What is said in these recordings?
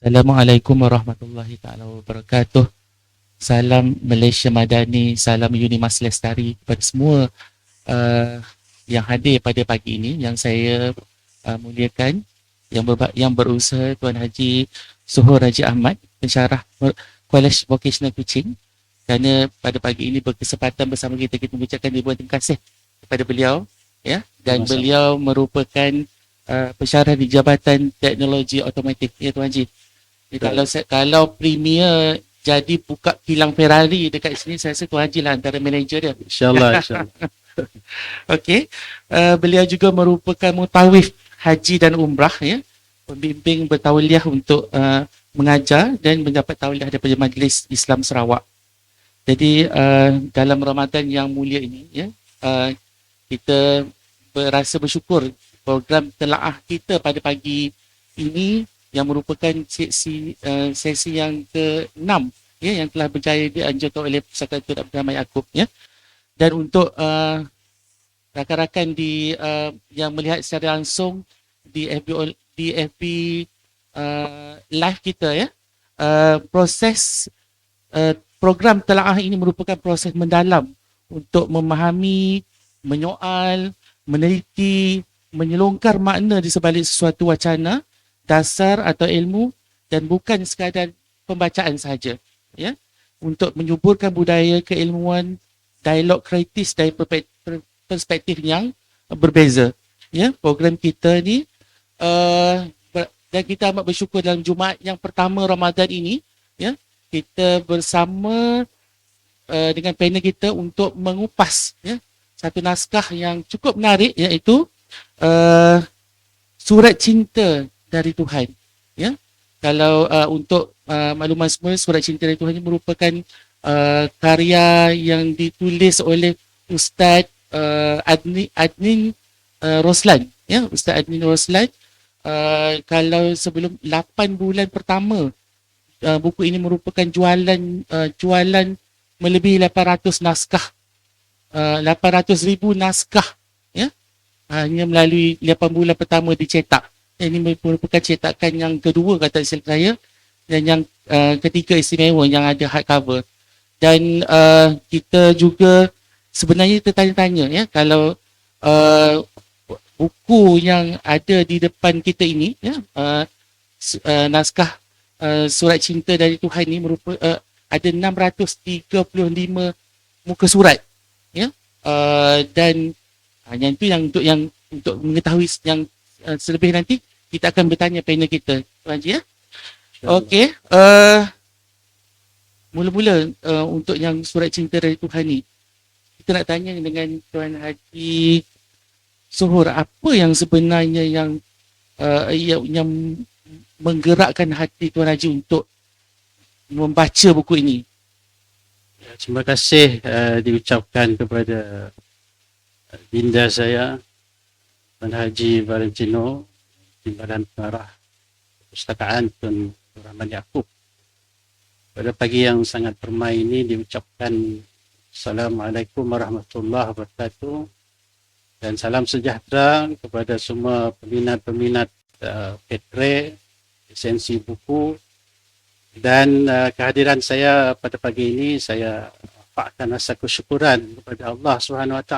Assalamualaikum warahmatullahi taala wabarakatuh. Salam Malaysia Madani, salam Unimas Lestari kepada semua uh, yang hadir pada pagi ini yang saya muliakan, yang berusaha Tuan Haji Suhur Haji Ahmad, pensyarah College Vocational Kuching, kerana pada pagi ini berkesempatan bersama kita mengucapkan ribuan terima kasih kepada beliau, ya, dan beliau merupakan pensyarah di Jabatan Teknologi Automotif, ya Tuan Haji. Kalau Premier jadi buka kilang Ferrari dekat sini, saya rasa Tuan Haji lah antara manager dia. InsyaAllah, insyaAllah. Okey. Beliau juga merupakan mutawif haji dan umrah, ya. Pembimbing bertauliah untuk mengajar dan mendapat tauliah daripada Majlis Islam Sarawak. Jadi dalam Ramadan yang mulia ini, ya, kita berasa bersyukur program telaah kita pada pagi ini yang merupakan sesi yang ke-6, ya, yang telah berjaya dianjurkan oleh Pusaka Datuk Abdul Rahman Yaakob, ya. Dan untuk rakan-rakan yang melihat secara langsung di FB live kita, ya, proses program telaah ini merupakan proses mendalam untuk memahami, menyoal, meneliti, menyelongkar makna di sebalik sesuatu wacana dasar atau ilmu, dan bukan sekadar pembacaan sahaja, ya, untuk menyuburkan budaya keilmuan, dialog kritis dari perspektif yang berbeza, ya. Program kita ni dan kita amat bersyukur dalam Jumaat yang pertama Ramadan ini, ya, kita bersama dengan panel kita untuk mengupas, ya, satu naskah yang cukup menarik, iaitu Surat Cinta dari Tuhan, ya. Kalau untuk makluman semua, Surat Cinta dari Tuhan ini merupakan karya yang ditulis oleh Ustaz Adnin Roslan, ya, Ustaz Adnin Roslan. Kalau sebelum 8 bulan pertama, buku ini merupakan jualan melebihi 800 naskah, 800,000 naskah, ya, hanya melalui 8 bulan pertama dicetak. Ini merupakan cetakan yang kedua kata silap saya, dan yang ketiga istimewa yang ada hardcover. Dan kita juga sebenarnya tertanya-tanya, ya, kalau buku yang ada di depan kita ini, ya, naskah Surat Cinta dari Tuhan ini ada 635 muka surat, ya, dan yang itu yang untuk mengetahui yang selebih nanti kita akan bertanya panel kita, Tuan Haji, ya. Okey, mula-mula untuk yang Surat Cinta dari Tuhan ni, kita nak tanya dengan Tuan Haji Suhur, apa yang sebenarnya yang menggerakkan hati Tuan Haji untuk membaca buku ini? Terima kasih diucapkan kepada Dinda saya, Tuan Haji Valentino, Timbalan Pengarah Perpustakaan Tun Rahman Yaakob. Pada pagi yang sangat permai ini diucapkan Assalamualaikum warahmatullahi wabarakatuh, dan salam sejahtera kepada semua peminat-peminat Petre, Esensi Buku. Dan kehadiran saya pada pagi ini, saya fakkan rasa kesyukuran kepada Allah SWT,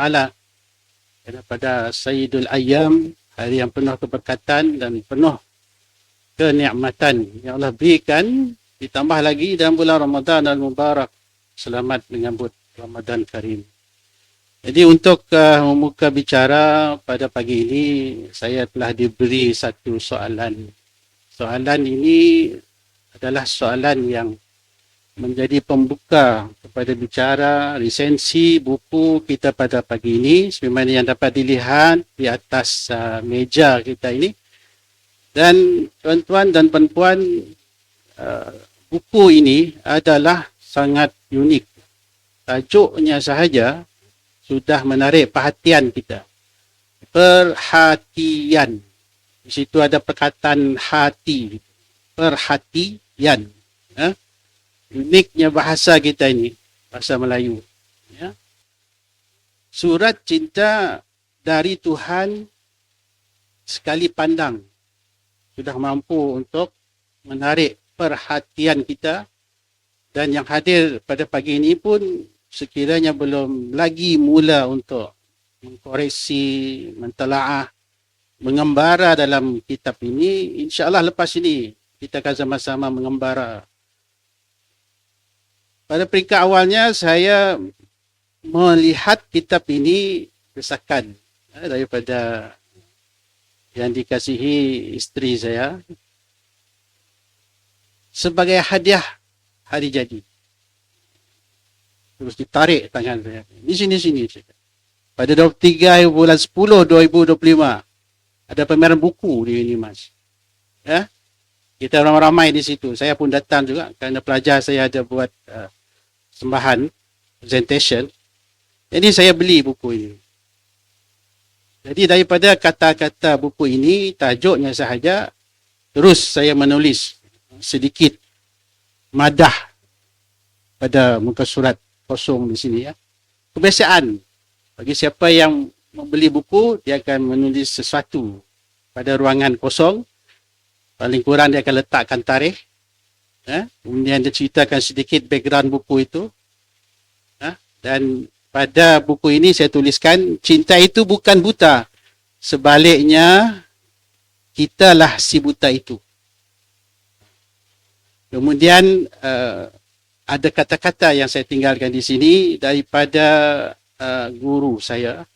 kerana pada Sayyidul Ayyam, hari yang penuh keberkatan dan penuh kenikmatan yang Allah berikan, ditambah lagi dalam bulan Ramadan Al-Mubarak. Selamat menyambut Ramadan Karim. Jadi untuk membuka bicara pada pagi ini, saya telah diberi satu soalan. Soalan ini adalah soalan yang menjadi pembuka kepada bicara resensi buku kita pada pagi ini, sebagaimana yang dapat dilihat di atas meja kita ini. Dan tuan-tuan dan puan-puan, buku ini adalah sangat unik. Tajuknya sahaja sudah menarik perhatian kita. Perhatian. Di situ ada perkataan hati. Perhatian. Uniknya bahasa kita ini, bahasa Melayu, ya. Surat cinta dari Tuhan, sekali pandang sudah mampu untuk menarik perhatian kita, dan yang hadir pada pagi ini pun sekiranya belum lagi mula untuk mengkoreksi, mentelaah, mengembara dalam kitab ini, insya-Allah lepas ini kita akan sama-sama mengembara. Pada peringkat awalnya saya melihat kitab ini desakan daripada yang dikasihi isteri saya sebagai hadiah hari jadi. Terus ditarik tangan saya. Di sini. Pada 23 bulan 10 2025 ada pameran buku di Unimas. Ya. Kita ramai-ramai di situ. Saya pun datang juga kerana pelajar saya ada buat sembahan, presentation. Jadi saya beli buku ini. Jadi daripada kata-kata buku ini, tajuknya sahaja, terus saya menulis sedikit madah pada muka surat kosong di sini ya. Kebiasaan bagi siapa yang membeli buku, dia akan menulis sesuatu pada ruangan kosong. Paling kurang dia akan letakkan tarikh. Kemudian dia ceritakan sedikit background buku itu. Dan pada buku ini saya tuliskan, cinta itu bukan buta. Sebaliknya, kitalah si buta itu. Kemudian ada kata-kata yang saya tinggalkan di sini daripada guru saya.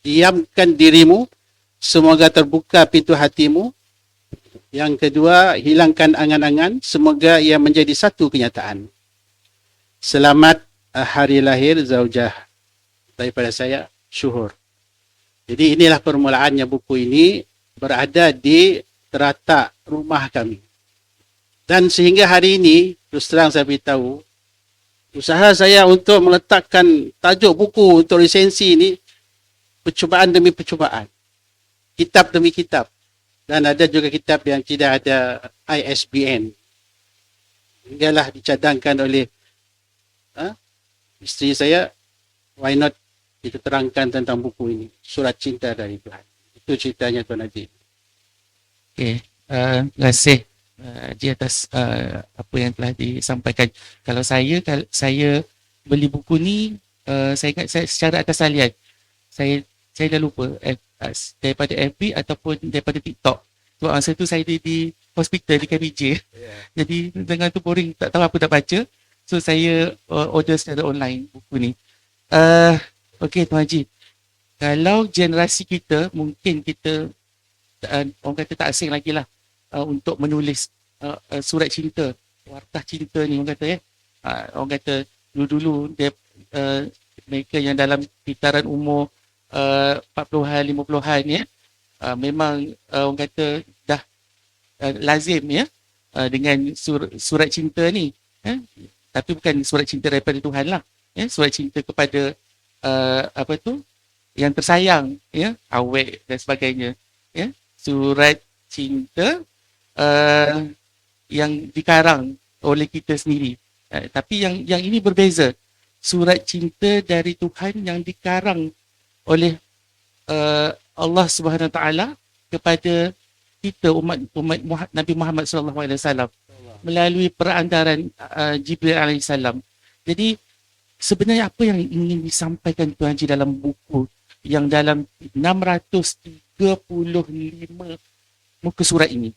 Diamkan dirimu, semoga terbuka pintu hatimu. Yang kedua, hilangkan angan-angan, semoga ia menjadi satu kenyataan. Selamat hari lahir Zaujah daripada saya, Syuhur. Jadi inilah permulaannya buku ini berada di teratak rumah kami. Dan sehingga hari ini, terus terang saya beritahu, usaha saya untuk meletakkan tajuk buku untuk lisensi ini, percubaan demi percubaan. Kitab demi kitab. Dan ada juga kitab yang tidak ada ISBN. Hinggalah dicadangkan oleh isteri saya, why not kita terangkan tentang buku ini, Surat Cinta dari Tuhan. Itu ceritanya Tuan Haji. Okey, terima kasih Haji atas apa yang telah disampaikan. Kalau saya beli buku ni, saya ingat saya secara atas talian. Saya dah lupa daripada FB ataupun daripada TikTok. So masa tu saya di hospital di KBJ. Jadi dengan tu boring, tak tahu apa nak baca. So saya order secara online buku ni. Okey Tuan Haji, kalau generasi kita, mungkin kita orang kata tak asing lagi lah untuk menulis surat cinta, wartah cinta ni orang kata orang kata dulu-dulu dia mereka yang dalam kitaran umur 40-an 50-an ya, memang orang kata dah lazim ya dengan surat cinta ni tapi bukan surat cinta daripada Tuhan lah ya, surat cinta kepada apa tu yang tersayang ya, awet dan sebagainya ya, surat cinta yang dikarang oleh kita sendiri. Tapi yang ini berbeza. Surat cinta dari Tuhan yang dikarang oleh Allah Subhanahu Wa Taala kepada kita umat Nabi Muhammad sallallahu alaihi wasallam melalui perantaran Jibril alaihi salam. Jadi sebenarnya apa yang ingin disampaikan Tuan Haji dalam buku yang dalam 635 muka surat ini?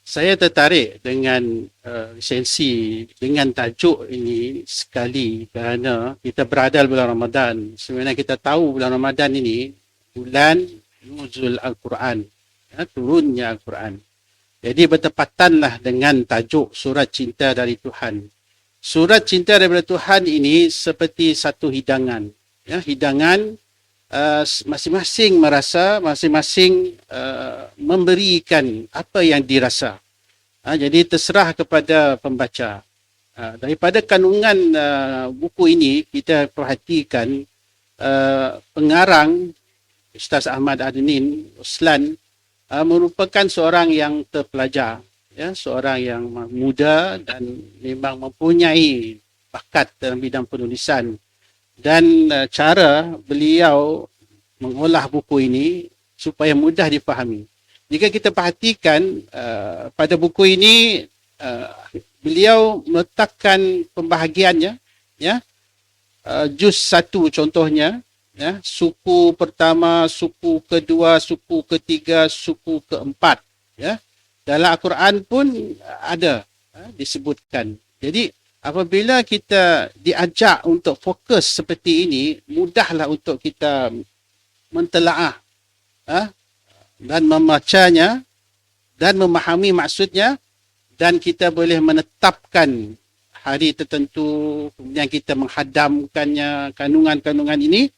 Saya tertarik dengan lisensi dengan tajuk ini sekali kerana kita berada bulan Ramadan. Sebenarnya kita tahu bulan Ramadan ini bulan nuzul Al-Quran, turunnya Al-Quran. Jadi bertepatanlah dengan tajuk surat cinta dari Tuhan. Surat cinta daripada Tuhan ini seperti satu hidangan. Ya, hidangan masing-masing merasa, masing-masing memberikan apa yang dirasa. Jadi terserah kepada pembaca. Daripada kandungan buku ini, kita perhatikan pengarang Ustaz Ahmad Adnin Ruslan merupakan seorang yang terpelajar, ya, seorang yang muda dan memang mempunyai bakat dalam bidang penulisan. Dan cara beliau mengolah buku ini supaya mudah difahami. Jika kita perhatikan pada buku ini, beliau meletakkan pembahagiannya, ya, juz 1 contohnya, ya, suku pertama, suku kedua, suku ketiga, suku keempat, ya. Dalam Al-Quran pun ada disebutkan. Jadi apabila kita diajak untuk fokus seperti ini, mudahlah untuk kita mentelaah dan membacanya dan memahami maksudnya, dan kita boleh menetapkan hari tertentu, kemudian kita menghadamkannya, kandungan-kandungan ini,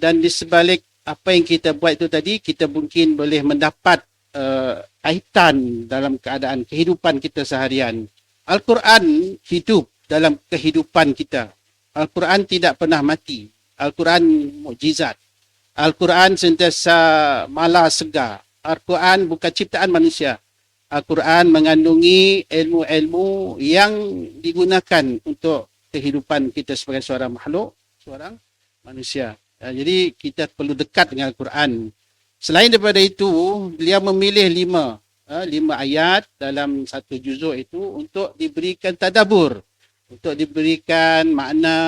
dan di sebalik apa yang kita buat itu tadi, kita mungkin boleh mendapat kaitan dalam keadaan kehidupan kita seharian. Al-Quran hidup dalam kehidupan kita. Al-Quran tidak pernah mati. Al-Quran mukjizat. Al-Quran sentiasa malas segar. Al-Quran bukan ciptaan manusia. Al-Quran mengandungi ilmu-ilmu yang digunakan untuk kehidupan kita sebagai seorang makhluk, seorang manusia. Jadi kita perlu dekat dengan Al-Quran. Selain daripada itu, beliau memilih 5 ayat dalam satu juzuk itu untuk diberikan tadabbur, untuk diberikan makna,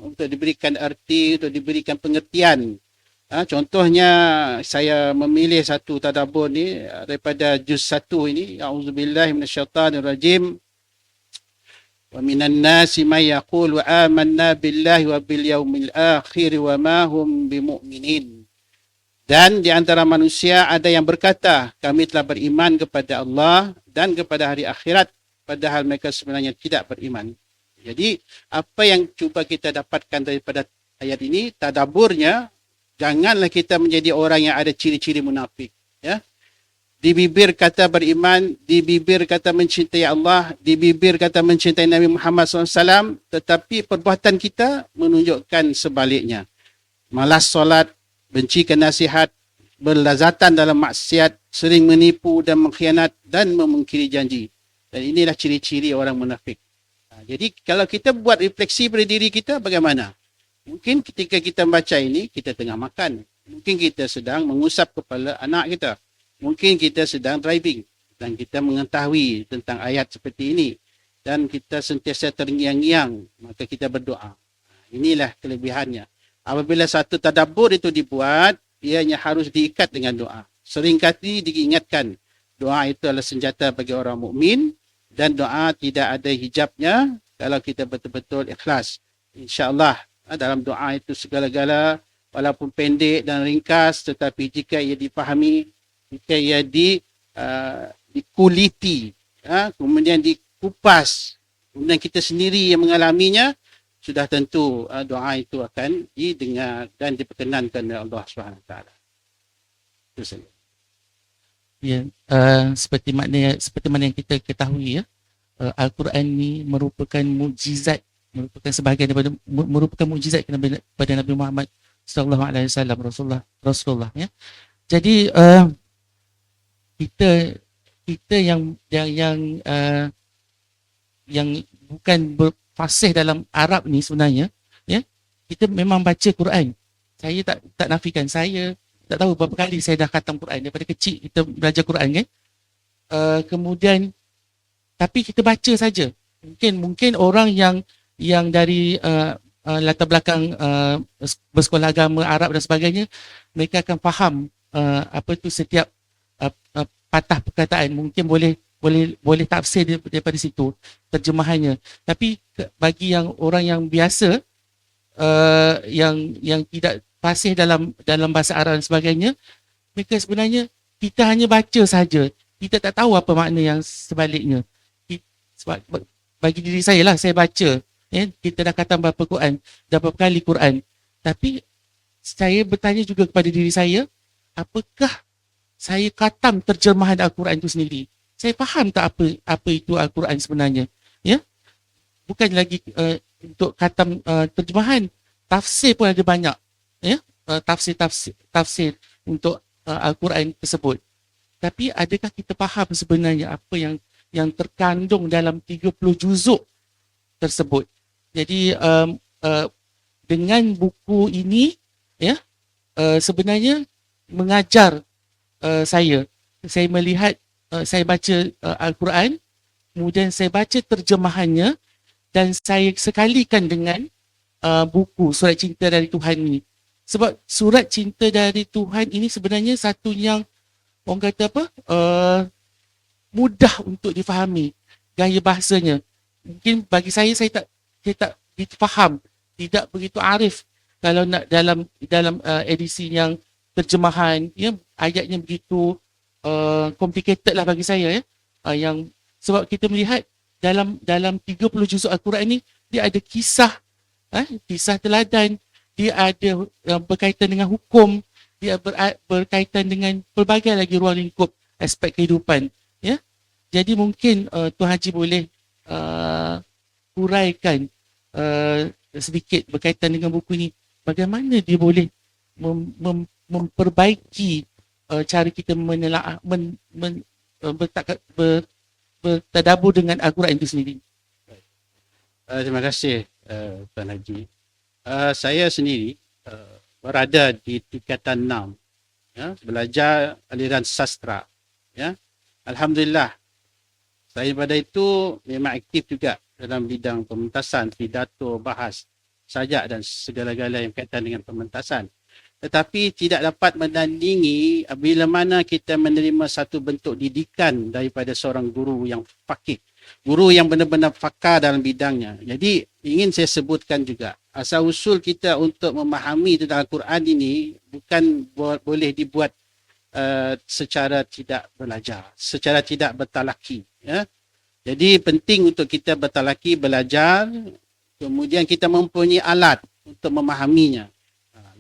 untuk diberikan arti, untuk diberikan pengertian. Contohnya saya memilih satu tadabbur ni daripada juz 1 ini, A'udzubillahi minasyaitanirrajim. Wa minan nasi may yaqulu amanna billahi wa bil yaumil akhir wa ma hum bimu'minin. Dan di antara manusia ada yang berkata, kami telah beriman kepada Allah dan kepada hari akhirat, padahal mereka sebenarnya tidak beriman. Jadi apa yang cuba kita dapatkan daripada ayat ini, tadabburnya, janganlah kita menjadi orang yang ada ciri-ciri munafik. Ya? Di bibir kata beriman, di bibir kata mencintai Allah, di bibir kata mencintai Nabi Muhammad SAW, tetapi perbuatan kita menunjukkan sebaliknya. Malas solat, bencikan nasihat, berlazatan dalam maksiat, sering menipu dan mengkhianat dan memungkiri janji. Dan inilah ciri-ciri orang munafik. Jadi kalau kita buat refleksi pada diri kita, bagaimana? Mungkin ketika kita membaca ini, kita tengah makan. Mungkin kita sedang mengusap kepala anak kita. Mungkin kita sedang driving. Dan kita mengetahui tentang ayat seperti ini. Dan kita sentiasa terngiang-ngiang, maka kita berdoa. Inilah kelebihannya. Apabila satu tadabbur itu dibuat, ianya harus diikat dengan doa. Seringkali diingatkan, doa itu adalah senjata bagi orang mukmin, dan doa tidak ada hijabnya kalau kita betul-betul ikhlas. InsyaAllah dalam doa itu segala-gala, walaupun pendek dan ringkas, tetapi jika ia dipahami, jika ia dikuliti, kemudian dikupas, kemudian kita sendiri yang mengalaminya, sudah tentu doa itu akan didengar dan diperkenankan oleh Allah SWT. Itu saja. Ya, seperti mana yang kita ketahui, ya, Al-Quran ni merupakan mukjizat, merupakan sebahagian daripada merupakan mukjizat kepada Nabi Muhammad sallallahu alaihi wasallam, Rasulullah, ya. Jadi kita yang bukan fasih dalam Arab ni sebenarnya, ya, kita memang baca Quran. Saya tak nafikan, saya tak tahu berapa kali saya dah khatam Quran daripada kecil. Kita belajar Quran, kan, kemudian tapi kita baca saja. Mungkin orang yang dari latar belakang bersekolah agama Arab dan sebagainya, mereka akan faham apa tu setiap patah perkataan, mungkin boleh tafsir daripada situ terjemahannya. Tapi bagi orang yang biasa, yang tidak fasih dalam bahasa Arab dan sebagainya, mereka sebenarnya kita hanya baca saja, kita tak tahu apa makna yang sebaliknya. Sebab bagi diri saya lah, saya baca, ya, kita dah khatam berapa Quran, dah berapa kali Quran, tapi saya bertanya juga kepada diri saya, apakah saya khatam terjemahan Al-Quran itu sendiri? Saya faham tak apa itu Al-Quran sebenarnya? Ya, bukan lagi untuk khatam terjemahan, tafsir pun ada banyak, ya, tafsir untuk Al-Quran tersebut. Tapi adakah kita faham sebenarnya apa yang terkandung dalam 30 juzuk tersebut? Jadi dengan buku ini, ya, sebenarnya mengajar saya saya melihat, saya baca Al-Quran, kemudian saya baca terjemahannya dan saya sekalikan dengan buku Surat Cinta dari Tuhan ni. Sebab Surat Cinta dari Tuhan ini sebenarnya satu yang orang kata apa? Mudah untuk difahami gaya bahasanya. Mungkin bagi saya tak begitu faham, tidak begitu arif kalau nak dalam edisi yang terjemahan, ya, ayatnya begitu complicated lah bagi saya, ya. Yang sebab kita melihat dalam 30 juzuk Al-Quran ni dia ada kisah, kisah teladan, dia ada berkaitan dengan hukum, dia berkaitan dengan pelbagai lagi ruang lingkup aspek kehidupan, ya. Jadi mungkin Tuan Haji boleh huraikan sedikit berkaitan dengan buku ni, bagaimana dia boleh memperbaiki cara kita menelaah bertadabur dengan Al-Quran itu sendiri. Terima kasih Tuan Haji. Saya sendiri berada di tingkatan 6, ya, belajar aliran sastra, ya. Alhamdulillah, saya pada itu memang aktif juga dalam bidang pementasan, pidato, bahas, sajak dan segala-gala yang berkaitan dengan pementasan. Tetapi tidak dapat menandingi bila mana kita menerima satu bentuk didikan daripada seorang guru yang faqih, guru yang benar-benar pakar dalam bidangnya. Jadi ingin saya sebutkan juga, asal usul kita untuk memahami tentang Al-Quran ini bukan boleh dibuat secara tidak belajar, secara tidak bertalaki, ya. Jadi penting untuk kita bertalaki, belajar, kemudian kita mempunyai alat untuk memahaminya.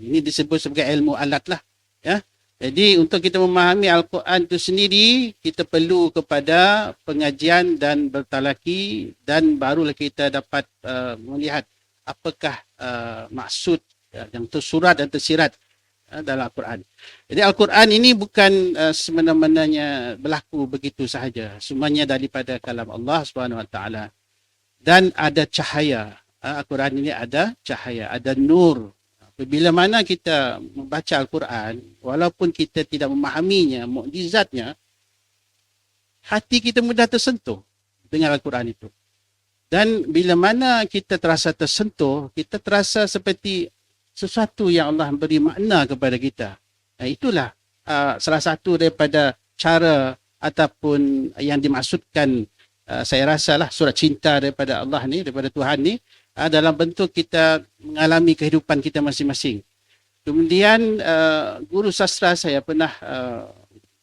Ini disebut sebagai ilmu alat lah, ya. Jadi untuk kita memahami Al-Quran itu sendiri, kita perlu kepada pengajian dan bertalaki, dan barulah kita dapat melihat apakah maksud yang tersurat dan tersirat dalam Al-Quran. Jadi Al-Quran ini bukan semena-menanya berlaku begitu sahaja. Semuanya daripada kalam Allah SWT. Dan ada cahaya. Al-Quran ini ada cahaya, ada nur. Bila mana kita membaca Al-Quran, walaupun kita tidak memahaminya, mukjizatnya, hati kita mudah tersentuh dengan Al-Quran itu. Dan bila mana kita terasa tersentuh, kita terasa seperti sesuatu yang Allah beri makna kepada kita. Itulah salah satu daripada cara ataupun yang dimaksudkan, saya rasalah, surat cinta daripada Allah ni, daripada Tuhan ni, dalam bentuk kita mengalami kehidupan kita masing-masing. Kemudian guru sastra saya pernah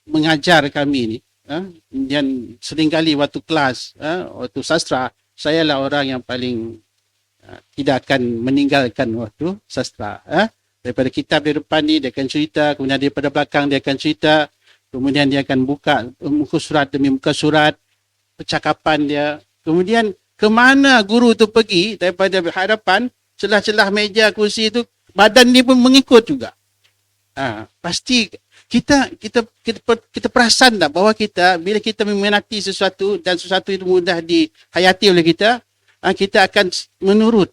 mengajar kami ni. Kemudian seringkali waktu kelas, waktu sastra, saya lah orang yang paling tidak akan meninggalkan waktu sastra. Daripada kitab di depan ni dia akan cerita, kemudian daripada belakang dia akan cerita, kemudian dia akan buka muka surat demi muka surat, percakapan dia. Kemudian ke mana guru tu pergi, daripada hadapan, celah-celah meja, kursi itu, badan dia pun mengikut juga. Pasti kita perasan tak bahawa kita, bila kita meminati sesuatu dan sesuatu itu mudah dihayati oleh kita, kita akan menurut.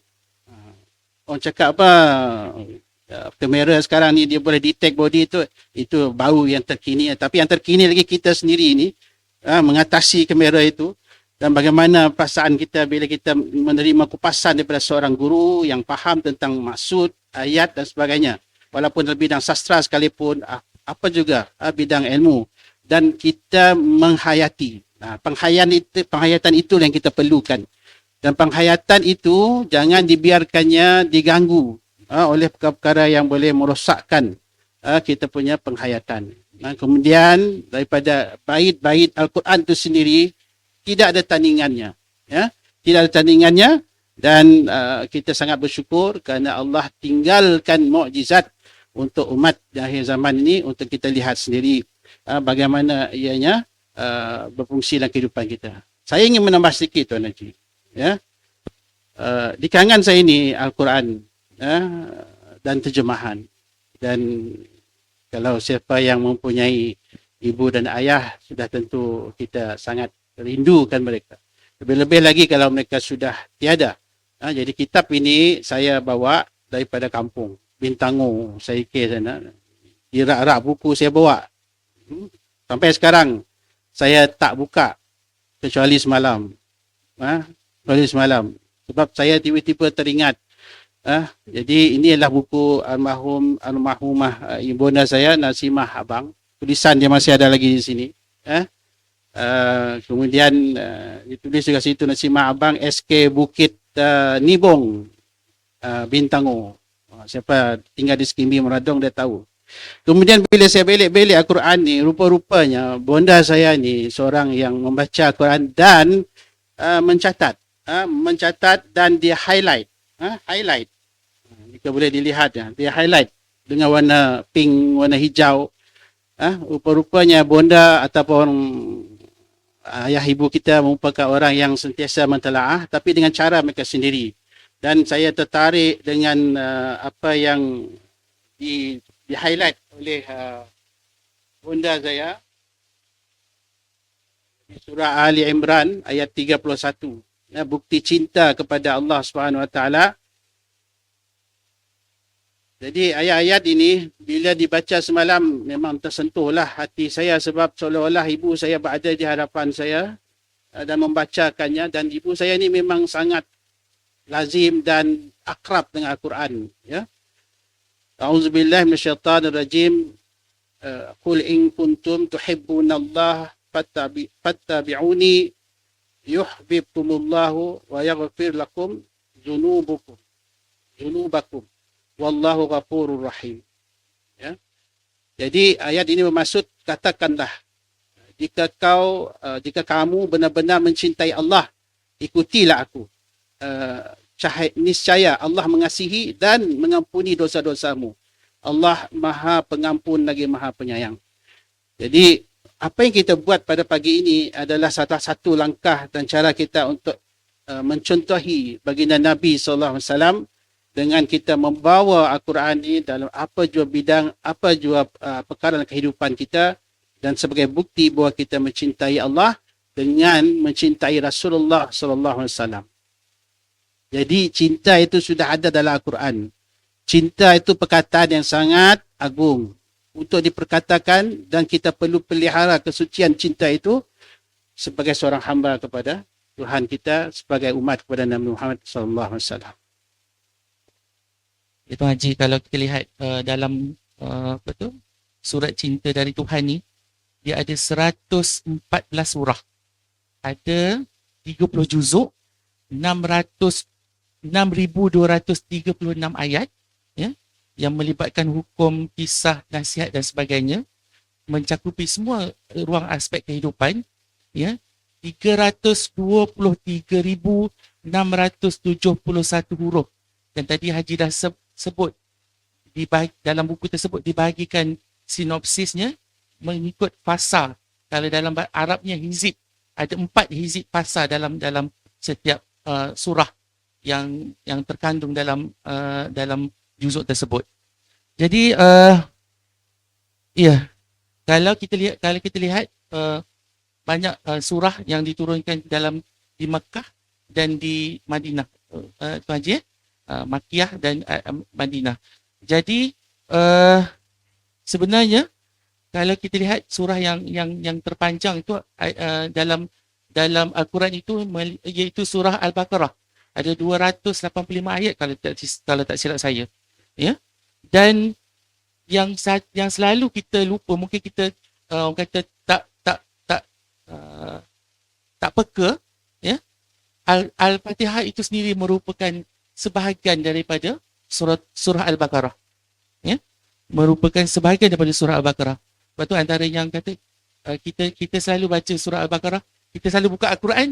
Orang cakap apa, kamera sekarang ni dia boleh detect body itu baru yang terkini. Tapi yang terkini lagi kita sendiri ni mengatasi kamera itu. Dan bagaimana perasaan kita bila kita menerima kupasan daripada seorang guru yang faham tentang maksud, ayat dan sebagainya. Walaupun dalam bidang sastra sekalipun, apa juga bidang ilmu. Dan kita menghayati. Penghayatan itu yang kita perlukan. Dan penghayatan itu jangan dibiarkannya diganggu oleh perkara-perkara yang boleh merosakkan kita punya penghayatan. Kemudian daripada bait-bait Al-Quran itu sendiri, tidak ada tandingannya, ya, tidak ada tandingannya. Dan kita sangat bersyukur kerana Allah tinggalkan mukjizat untuk umat di akhir zaman ini, untuk kita lihat sendiri bagaimana ianya berfungsi dalam kehidupan kita. Saya ingin menambah sedikit, Tuan Haji, ya. Di kalangan saya ini Al-Quran, dan terjemahan. Dan kalau siapa yang mempunyai ibu dan ayah, sudah tentu kita sangat rindukan mereka. Lebih-lebih lagi kalau mereka sudah tiada. Jadi kitab ini saya bawa daripada kampung Bintango, saya ikir sana. Irak-rak buku saya bawa. Sampai sekarang saya tak buka kecuali semalam. Kecuali semalam. Sebab saya tiba-tiba teringat. Jadi ini adalah buku almarhumah ibunda saya, Nasimah Abang. Tulisan dia masih ada lagi di sini. Kemudian ditulis juga situ Nasimah Abang SK Bukit Nibong, Bintango. Siapa tinggal di Sekimbi Meradong dia tahu. Kemudian bila saya belik-belik Al-Quran ni, rupa-rupanya bonda saya ni seorang yang membaca Al-Quran dan mencatat. Mencatat dan dia highlight. Highlight. Jika boleh dilihat ya, dia highlight dengan warna pink, warna hijau. Rupa-rupanya bonda ataupun ayah ibu kita merupakan orang yang sentiasa mentelaah tapi dengan cara mereka sendiri. Dan saya tertarik dengan apa yang di-highlight oleh bonda saya di surah Ali Imran ayat 31. Bukti cinta kepada Allah Subhanahu Wa Taala. Jadi ayat-ayat ini bila dibaca semalam memang tersentuhlah hati saya sebab seolah-olah ibu saya berada di hadapan saya dan membacakannya, dan ibu saya ini memang sangat lazim dan akrab dengan Al-Quran, ya. A'udzubillahi minasyaitanirrajim. Qul in kuntum tuhibbunallaha fattabi'uni yuhibbukumullahu wa yaghfir lakum dzunubakum wallahu ghafurur rahim. Ya. Jadi ayat ini bermaksud, katakanlah jika kamu benar-benar mencintai Allah, ikutilah aku. Niscaya Allah mengasihi dan mengampuni dosa-dosamu. Allah Maha Pengampun lagi Maha Penyayang. Jadi apa yang kita buat pada pagi ini adalah salah satu langkah dan cara kita untuk mencontohi baginda Nabi SAW dengan kita membawa Al-Quran ini dalam apa jua bidang, apa jua perkara dalam kehidupan kita, dan sebagai bukti bahawa kita mencintai Allah dengan mencintai Rasulullah SAW. Jadi cinta itu sudah ada dalam Al-Quran. Cinta itu perkataan yang sangat agung untuk diperkatakan, dan kita perlu pelihara kesucian cinta itu sebagai seorang hamba kepada Tuhan kita, sebagai umat kepada Nabi Muhammad SAW. Itu Haji, kalau kita lihat dalam surat cinta dari Tuhan ni, dia ada 114 surah. Ada 30 juzuk, 6,236 ayat, ya, yang melibatkan hukum, kisah, nasihat dan sebagainya, mencakupi semua ruang aspek kehidupan, ya. 323,671 huruf. Dan tadi Haji dah sebut dalam buku tersebut dibahagikan sinopsisnya mengikut fasa. Kalau dalam Arabnya hizib, ada 4 hizib fasa dalam setiap surah yang terkandung dalam juzuk tersebut. Jadi kalau kita lihat banyak surah yang diturunkan di Mekah dan di Madinah, Tuan Haji, Makkiyah dan Madinah. Jadi sebenarnya kalau kita lihat surah yang terpanjang itu dalam Al-Quran itu, iaitu surah Al-Baqarah. Ada 285 ayat kalau tak silap saya. Ya. Dan yang selalu kita lupa, mungkin kita orang kata tak peka, ya. Al-Fatihah itu sendiri merupakan sebahagian daripada surah Al-Baqarah. Ya. Merupakan sebahagian daripada surah Al-Baqarah. Lepas tu antara yang kata kita selalu baca surah Al-Baqarah, kita selalu buka Al-Quran,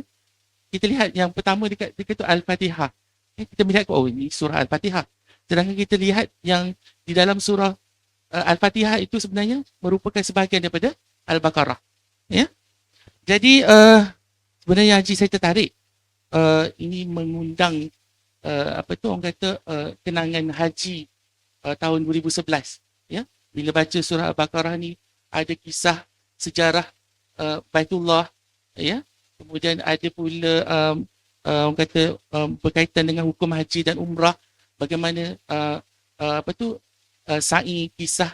kita lihat yang pertama dekat tu Al-Fatihah. Kita melihat, oh ini surah Al-Fatihah. Sedangkan kita lihat yang di dalam surah Al-Fatihah itu sebenarnya merupakan sebahagian daripada Al-Baqarah. Ya. Jadi sebenarnya Haji, saya tertarik ini mengundang orang kata kenangan haji tahun 2011. Ya. Bila baca surah Al-Baqarah ni, ada kisah sejarah Baitullah, ya. Kemudian ada pula orang kata berkaitan dengan hukum haji dan umrah, bagaimana sa'i kisah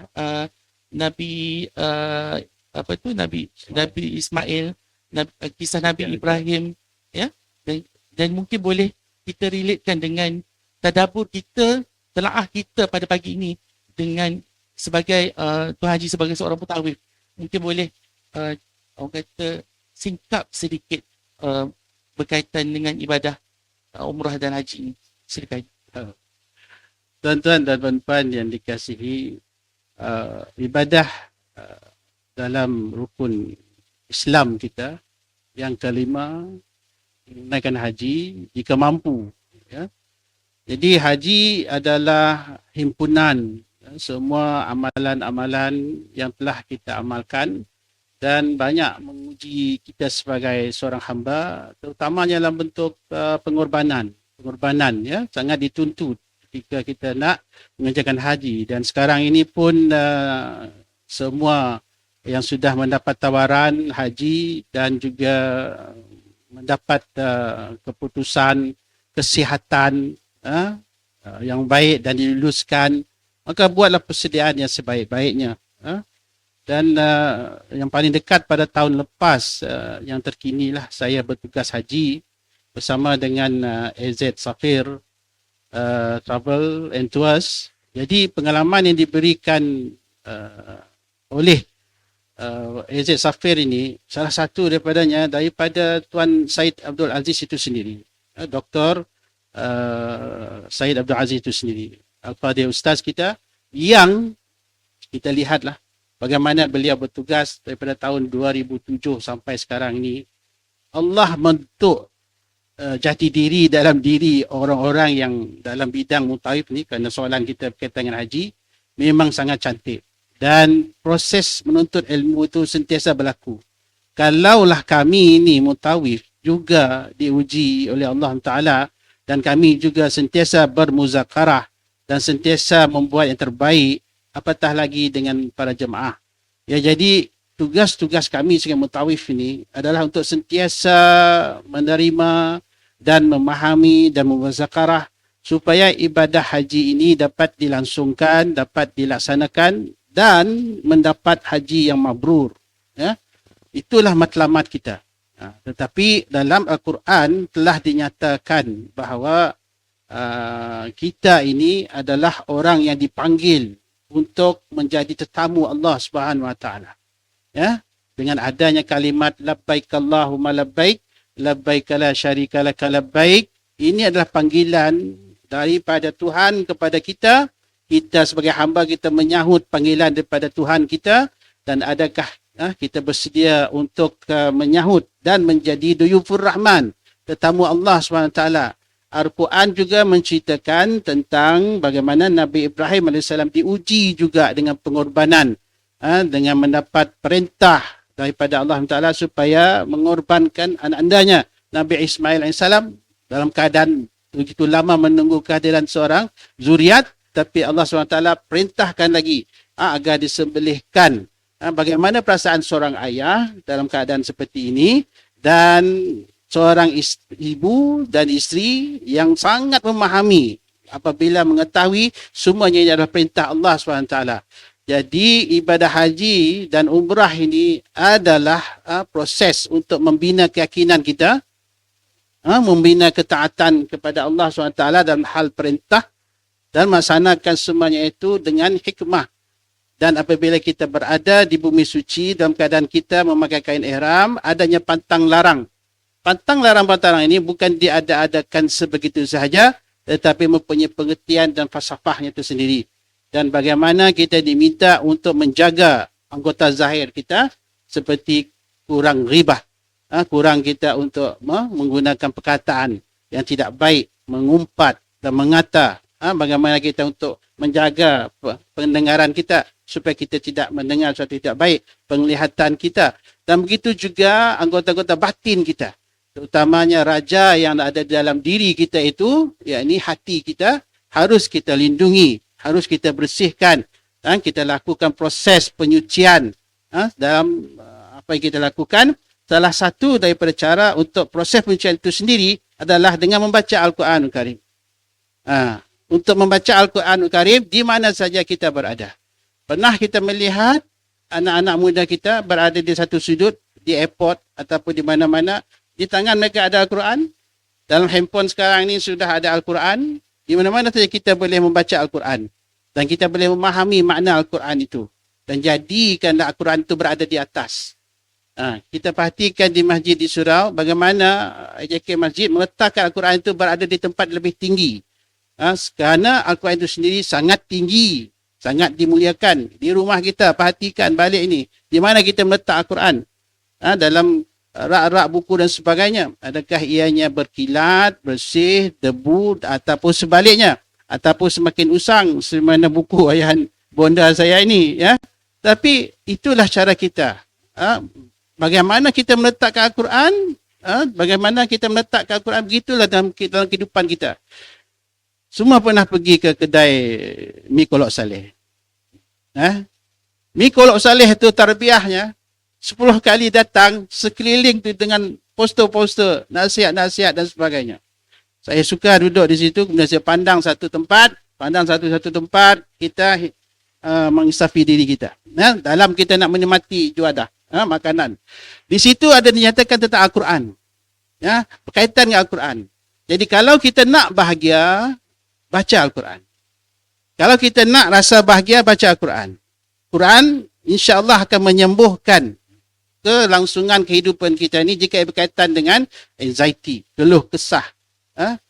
Nabi Nabi Ismail, kisah Nabi Ibrahim, ya. Dan mungkin boleh kita relatekan dengan tadabbur kita, telaah kita pada pagi ini dengan sebagai Tuan Haji sebagai seorang mutawif. Mungkin boleh orang kata singkap sedikit berkaitan dengan ibadah umrah dan haji ini. Silakan. Tuan-tuan dan puan-puan yang dikasihi, ibadah dalam rukun Islam kita yang kelima, menunaikan haji jika mampu, ya. Jadi haji adalah himpunan semua amalan-amalan yang telah kita amalkan dan banyak menguji kita sebagai seorang hamba, terutamanya dalam bentuk pengorbanan, ya, sangat dituntut ketika kita nak mengerjakan haji. Dan sekarang ini pun semua yang sudah mendapat tawaran haji dan juga mendapat keputusan kesihatan yang baik dan diluluskan, maka buatlah persediaan yang sebaik-baiknya. Dan yang paling dekat pada tahun lepas, yang terkinilah saya bertugas haji bersama dengan AZ Safir Travel and Tours. Jadi pengalaman yang diberikan oleh AZ Safir ini, salah satu daripadanya daripada Tuan Syed Abdul Aziz itu sendiri, Dr. Syed Abdul Aziz itu sendiri, Al-Qadir Ustaz kita, yang kita lihatlah bagaimana beliau bertugas daripada tahun 2007 sampai sekarang ini. Allah bentuk jati diri dalam diri orang-orang yang dalam bidang mutawif ni, kerana soalan kita berkaitan dengan haji, memang sangat cantik. Dan proses menuntut ilmu itu sentiasa berlaku. Kalaulah kami ini mutawif juga diuji oleh Allah Ta'ala, dan kami juga sentiasa bermuzakarah dan sentiasa membuat yang terbaik, apatah lagi dengan para jemaah. Ya, jadi tugas-tugas kami sebagai mutawif ini adalah untuk sentiasa menerima dan memahami dan memuzakarah supaya ibadah haji ini dapat dilangsungkan, dapat dilaksanakan dan mendapat haji yang mabrur. Ya, itulah matlamat kita. Tetapi dalam Al-Quran telah dinyatakan bahawa kita ini adalah orang yang dipanggil untuk menjadi tetamu Allah Subhanahu Wa Taala. Ya, dengan adanya kalimat labbaik Allahumma labbaik, labbaik la syarika lak labbaik, ini adalah panggilan daripada Tuhan kepada kita. Kita sebagai hamba, kita menyahut panggilan daripada Tuhan kita, dan adakah kita bersedia untuk menyahut dan menjadi duyufur rahman, tetamu Allah SWT. Al-Quran juga menceritakan tentang bagaimana Nabi Ibrahim AS diuji juga dengan pengorbanan, dengan mendapat perintah daripada Allah Taala supaya mengorbankan anak-anaknya Nabi Ismail AS dalam keadaan begitu lama menunggu kehadiran seorang zuriat, tapi Allah SWT perintahkan lagi agar disembelihkan. Bagaimana perasaan seorang ayah dalam keadaan seperti ini, dan seorang ibu dan isteri yang sangat memahami apabila mengetahui semuanya ini adalah perintah Allah SWT. Jadi ibadah haji dan umrah ini adalah proses untuk membina keyakinan kita, membina ketaatan kepada Allah SWT dalam hal perintah, dan melaksanakan semuanya itu dengan hikmah. Dan apabila kita berada di bumi suci dalam keadaan kita memakai kain ihram, adanya pantang larang. Pantang larang-pantang ini bukan diada-adakan sebegitu sahaja, tetapi mempunyai pengertian dan falsafahnya itu sendiri. Dan bagaimana kita diminta untuk menjaga anggota zahir kita, seperti kurang ribah, kurang kita untuk menggunakan perkataan yang tidak baik, mengumpat dan mengata. Bagaimana kita untuk menjaga pendengaran kita supaya kita tidak mendengar sesuatu tidak baik, penglihatan kita, dan begitu juga anggota-anggota batin kita, terutamanya raja yang ada di dalam diri kita itu, yakni hati kita, harus kita lindungi, harus kita bersihkan, dan kita lakukan proses penyucian dalam apa yang kita lakukan. Salah satu daripada cara untuk proses penyucian itu sendiri adalah dengan membaca Al-Quranul Karim. Untuk membaca Al-Quranul Karim di mana saja kita berada. Pernah kita melihat anak-anak muda kita berada di satu sudut, di airport ataupun di mana-mana, di tangan mereka ada Al-Quran. Dalam handphone sekarang ni sudah ada Al-Quran. Di mana-mana saja kita boleh membaca Al-Quran. Dan kita boleh memahami makna Al-Quran itu. Dan jadikanlah Al-Quran itu berada di atas. Kita perhatikan di masjid di surau, bagaimana AJK Masjid meletakkan Al-Quran itu berada di tempat lebih tinggi. Kerana Al-Quran itu sendiri sangat tinggi, sangat dimuliakan. Di rumah kita, perhatikan balik ini. Di mana kita meletak Al-Quran? Dalam rak-rak buku dan sebagainya. Adakah ianya berkilat, bersih, debu ataupun sebaliknya? Ataupun semakin usang semana buku ayahan bonda saya ini. Ya? Tapi itulah cara kita. Bagaimana kita meletakkan Al-Quran? Bagaimana kita meletakkan Al-Quran? Begitulah dalam kehidupan kita. Semua pernah pergi ke kedai Mi Kolok Saleh. Mi Kolok Saleh itu tarbiyahnya 10 kali datang sekeliling tu dengan poster-poster, nasihat-nasihat dan sebagainya. Saya suka duduk di situ, kemudian saya pandang satu tempat, kita mengisafi diri kita. Dalam kita nak menikmati juadah, makanan. Di situ ada dinyatakan tentang Al-Quran. Berkaitan dengan Al-Quran. Jadi kalau kita nak bahagia, baca Al-Quran. Kalau kita nak rasa bahagia, baca Al-Quran. Quran insya-Allah akan menyembuhkan kelangsungan kehidupan kita ni jika berkaitan dengan anxiety, keluh kesah,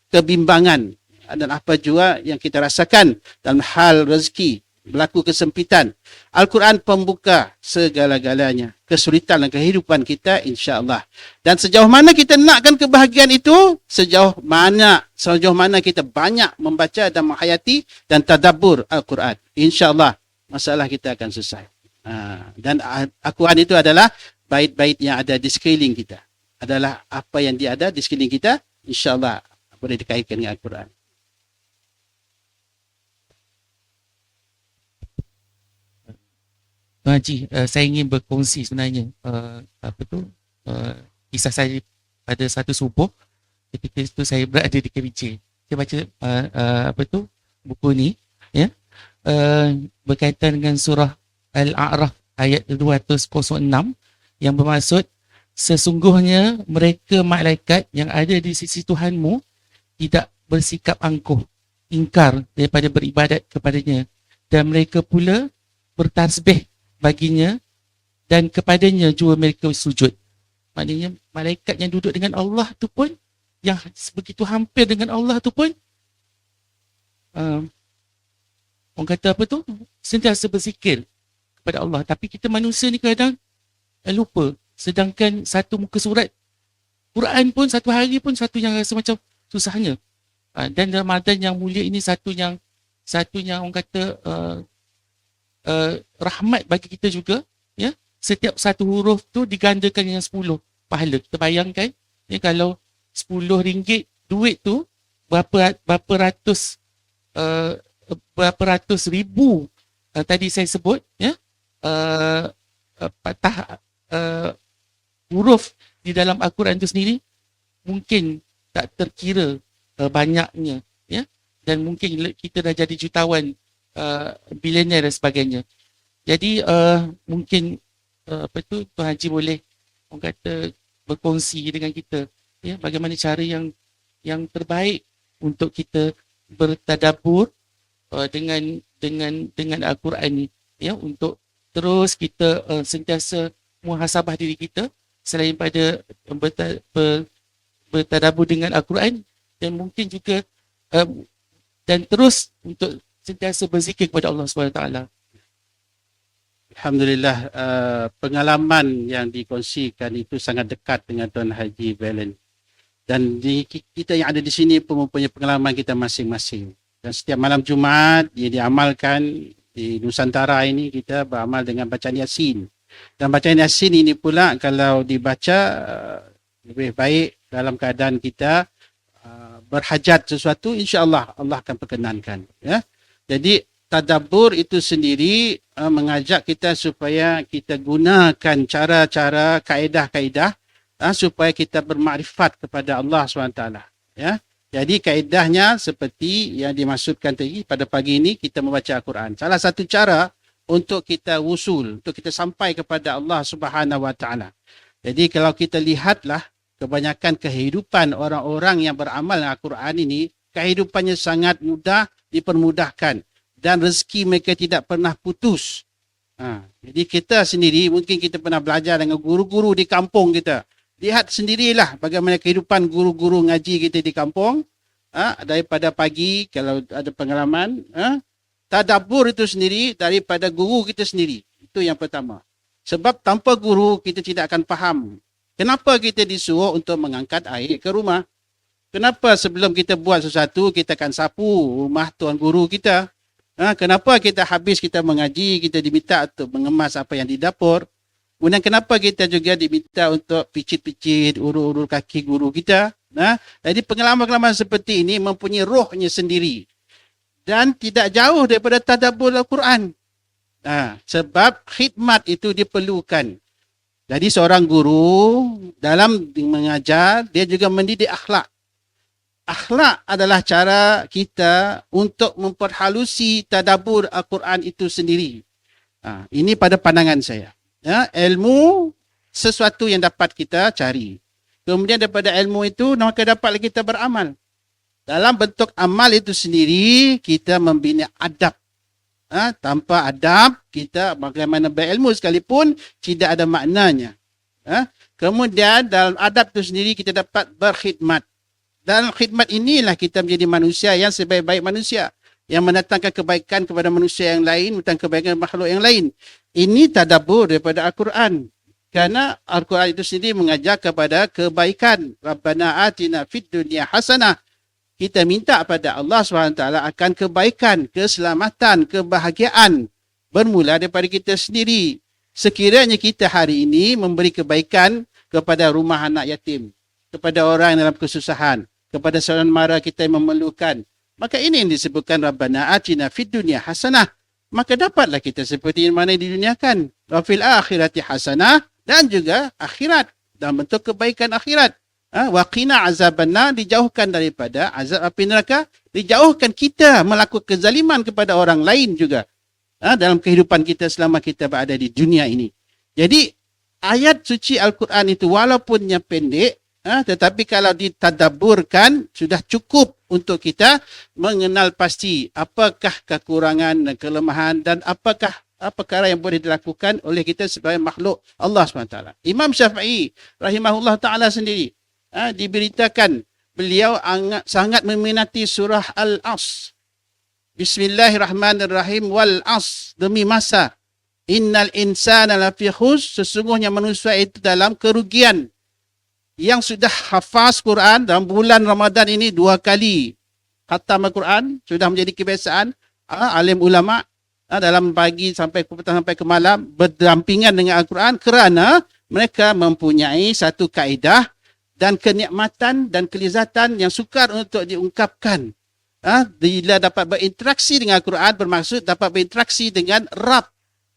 kebimbangan dan apa jua yang kita rasakan dalam hal rezeki, berlaku kesempitan. Al-Quran pembuka segala-galanya, kesulitan dalam kehidupan kita insya-Allah. Dan sejauh mana kita nakkan kebahagiaan itu, sejauh mana kita banyak membaca dan menghayati dan tadabbur Al-Quran. Insya-Allah masalah kita akan selesai. Dan Al-Quran itu adalah bait-bait yang ada di sekeliling kita. Adalah apa yang dia ada di sekeliling kita, insya-Allah boleh dikaitkan dengan Al-Quran. Tuan Haji, saya ingin berkongsi sebenarnya kisah saya pada satu subuh ketika itu saya berada di KBJ. Saya baca buku ni, ya, berkaitan dengan surah Al-A'raf ayat 206 yang bermaksud sesungguhnya mereka malaikat yang ada di sisi Tuhanmu tidak bersikap angkuh, ingkar daripada beribadat kepadanya, dan mereka pula bertasbih baginya dan kepadanya juga mereka sujud. Maknanya malaikat yang duduk dengan Allah tu pun, yang begitu hampir dengan Allah tu pun, orang kata apa tu, sentiasa berzikir kepada Allah. Tapi kita manusia ni kadang lupa. Sedangkan satu muka surat Quran pun satu hari pun satu yang rasa macam susahnya. Dan Ramadan yang mulia ini satu yang orang kata rahmat bagi kita juga, ya. Setiap satu huruf tu digandakan dengan 10 pahala. Kita bayangkan, ya, kalau RM10 duit tu berapa ratus ribu tadi saya sebut, ya, patah huruf di dalam Al-Quran itu sendiri mungkin tak terkira banyaknya, ya, dan mungkin kita dah jadi jutawan, bilioner dan sebagainya. Jadi mungkin Tuan Haji boleh orang kata berkongsi dengan kita, ya, bagaimana cara yang terbaik untuk kita bertadabbur dengan Al-Quran ni, ya, untuk terus kita sentiasa muhasabah diri kita selain pada bertadabbur dengan Al-Quran, dan mungkin juga dan terus untuk sentiasa berzikir kepada Allah SWT. Alhamdulillah, pengalaman yang dikongsikan itu sangat dekat dengan Tuan Haji Valen. Dan kita yang ada di sini pun mempunyai pengalaman kita masing-masing. Dan setiap malam Jumaat dia diamalkan di Nusantara ini, kita beramal dengan bacaan Yasin. Dan bacaan Yasin ini pula kalau dibaca lebih baik dalam keadaan kita berhajat sesuatu, insya-Allah Allah akan perkenankan, ya. Jadi tadabbur itu sendiri mengajak kita supaya kita gunakan cara-cara, kaedah-kaedah supaya kita bermakrifat kepada Allah SWT, ya. Jadi kaedahnya seperti yang dimaksudkan tadi pada pagi ini kita membaca Al-Quran. Salah satu cara untuk kita wusul, untuk kita sampai kepada Allah Subhanahu Wa Taala. Jadi kalau kita lihatlah kebanyakan kehidupan orang-orang yang beramal dengan Al-Quran ini, kehidupannya sangat mudah, dipermudahkan dan rezeki mereka tidak pernah putus. Jadi kita sendiri, mungkin kita pernah belajar dengan guru-guru di kampung kita. Lihat sendirilah bagaimana kehidupan guru-guru ngaji kita di kampung. Daripada pagi, kalau ada pengalaman, tadabbur itu sendiri daripada guru kita sendiri. Itu yang pertama. Sebab tanpa guru, kita tidak akan faham. Kenapa kita disuruh untuk mengangkat air ke rumah? Kenapa sebelum kita buat sesuatu, kita akan sapu rumah tuan guru kita? Kenapa kita habis kita mengaji, kita diminta untuk mengemas apa yang di dapur? Kemudian kenapa kita juga diminta untuk picit-picit, urut-urut kaki guru kita? Jadi pengalaman-pengalaman seperti ini mempunyai rohnya sendiri. Dan tidak jauh daripada tadabbur Al-Quran. Sebab khidmat itu diperlukan. Jadi seorang guru dalam mengajar, dia juga mendidik akhlak. Akhlak adalah cara kita untuk memperhalusi tadabbur Al-Quran itu sendiri. Ini pada pandangan saya. Ilmu sesuatu yang dapat kita cari. Kemudian daripada ilmu itu, maka dapatlah kita beramal. Dalam bentuk amal itu sendiri, kita membina adab. Tanpa adab, kita bagaimana berilmu sekalipun, tidak ada maknanya. Kemudian dalam adab itu sendiri, kita dapat berkhidmat. Dalam khidmat inilah kita menjadi manusia yang sebaik-baik manusia. Yang mendatangkan kebaikan kepada manusia yang lain, mendatangkan kebaikan makhluk yang lain. Ini tadabbur daripada Al-Quran. Kerana Al-Quran itu sendiri mengajar kepada kebaikan. Rabbana atina fid dunya hasanah. Kita minta pada Allah SWT akan kebaikan, keselamatan, kebahagiaan. Bermula daripada kita sendiri. Sekiranya kita hari ini memberi kebaikan kepada rumah anak yatim. Kepada orang yang dalam kesusahan. Kepada seorang mara kita yang memerlukan. Maka ini yang disebutkan Rabbana atina fid dunya hasanah. Maka dapatlah kita seperti yang mana diduniakan. Wa fil akhirati hasanah. Dan juga akhirat. Dalam bentuk kebaikan akhirat. Wa qina azabannar, dijauhkan daripada azab api neraka. Dijauhkan kita melakukan kezaliman kepada orang lain juga. Dalam kehidupan kita selama kita berada di dunia ini. Jadi ayat suci Al-Quran itu walaupunnya pendek. Tetapi kalau ditadabburkan, sudah cukup untuk kita mengenal pasti apakah kekurangan dan kelemahan dan apakah perkara yang boleh dilakukan oleh kita sebagai makhluk Allah SWT. Imam Syafi'i rahimahullah ta'ala sendiri diberitakan beliau sangat meminati surah Al-As. Bismillahirrahmanirrahim. Wal as, demi masa. Innal insana lafi khus, sesungguhnya manusia itu dalam kerugian. Yang sudah hafaz Quran dalam bulan Ramadan ini 2 kali khatam Al-Quran, sudah menjadi kebiasaan. Alim ulama dalam pagi sampai ke petang sampai ke malam berdampingan dengan Al-Quran kerana mereka mempunyai satu kaedah dan kenikmatan dan kelizatan yang sukar untuk diungkapkan. Bila dapat berinteraksi dengan Al-Quran, bermaksud dapat berinteraksi dengan Rabb,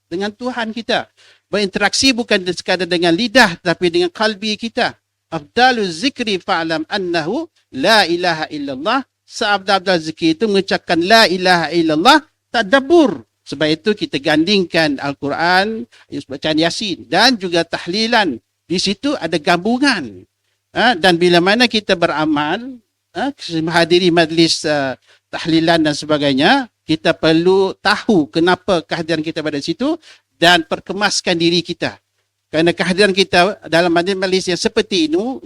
dengan Tuhan kita. Berinteraksi bukan sekadar dengan lidah, tapi dengan kalbi kita. Afdalu zikri fa'lam annahu la ilaha illallah. Seabdal zikri itu mengucapkan la ilaha illallah, tadabbur. Sebab itu kita gandingkan Al-Quran, bacaan Yasin dan juga tahlilan. Di situ ada gabungan. Dan bila mana kita beramal, menghadiri majlis tahlilan dan sebagainya, kita perlu tahu kenapa kehadiran kita pada situ dan perkemaskan diri kita. Kerana kehadiran kita dalam majlis yang seperti ini,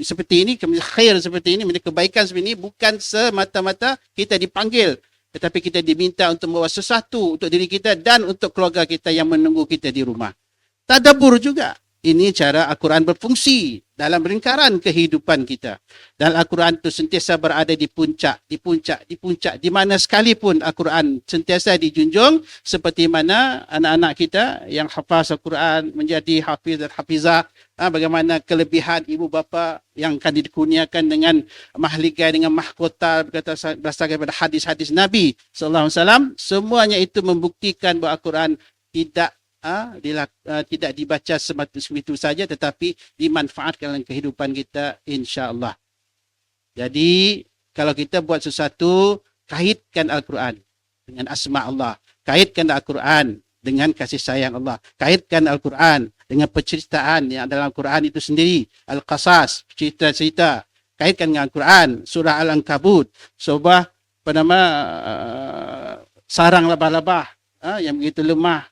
khair seperti ini, kebaikan seperti ini, bukan semata-mata kita dipanggil, tetapi kita diminta untuk membawa sesuatu untuk diri kita dan untuk keluarga kita yang menunggu kita di rumah. Tadabbur juga. Ini cara Al-Quran berfungsi dalam lingkaran kehidupan kita. Dan Al-Quran itu sentiasa berada di puncak. Di mana sekalipun Al-Quran sentiasa dijunjung, seperti mana anak-anak kita yang hafaz Al-Quran menjadi hafiz dan hafizah. Bagaimana kelebihan ibu bapa yang akan dikurniakan dengan mahligai, dengan mahkota berdasarkan daripada hadis-hadis Nabi SAW. Semuanya itu membuktikan bahawa Al-Quran tidak dibaca semata itu saja, tetapi dimanfaatkan dalam kehidupan kita, insya-Allah. Jadi kalau kita buat sesuatu, kaitkan Al-Quran dengan asma Allah, kaitkan Al-Quran dengan kasih sayang Allah. Kaitkan Al-Quran dengan penceritaan yang dalam Al-Quran itu sendiri. Al-Qasas, cerita-cerita. Kaitkan dengan Al-Quran. Surah Al-Ankabut. Surah sarang labah-labah yang begitu lemah.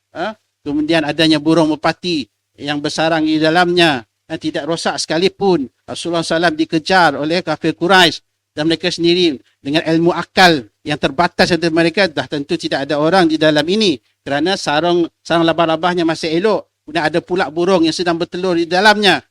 Kemudian adanya burung merpati yang bersarang di dalamnya. Tidak rosak sekalipun. Rasulullah SAW dikejar oleh kafir Quraisy. Dan mereka sendiri dengan ilmu akal yang terbatas dari mereka, dah tentu tidak ada orang di dalam ini. Kerana sarang labah-labahnya masih elok. Kemudian ada pula burung yang sedang bertelur di dalamnya.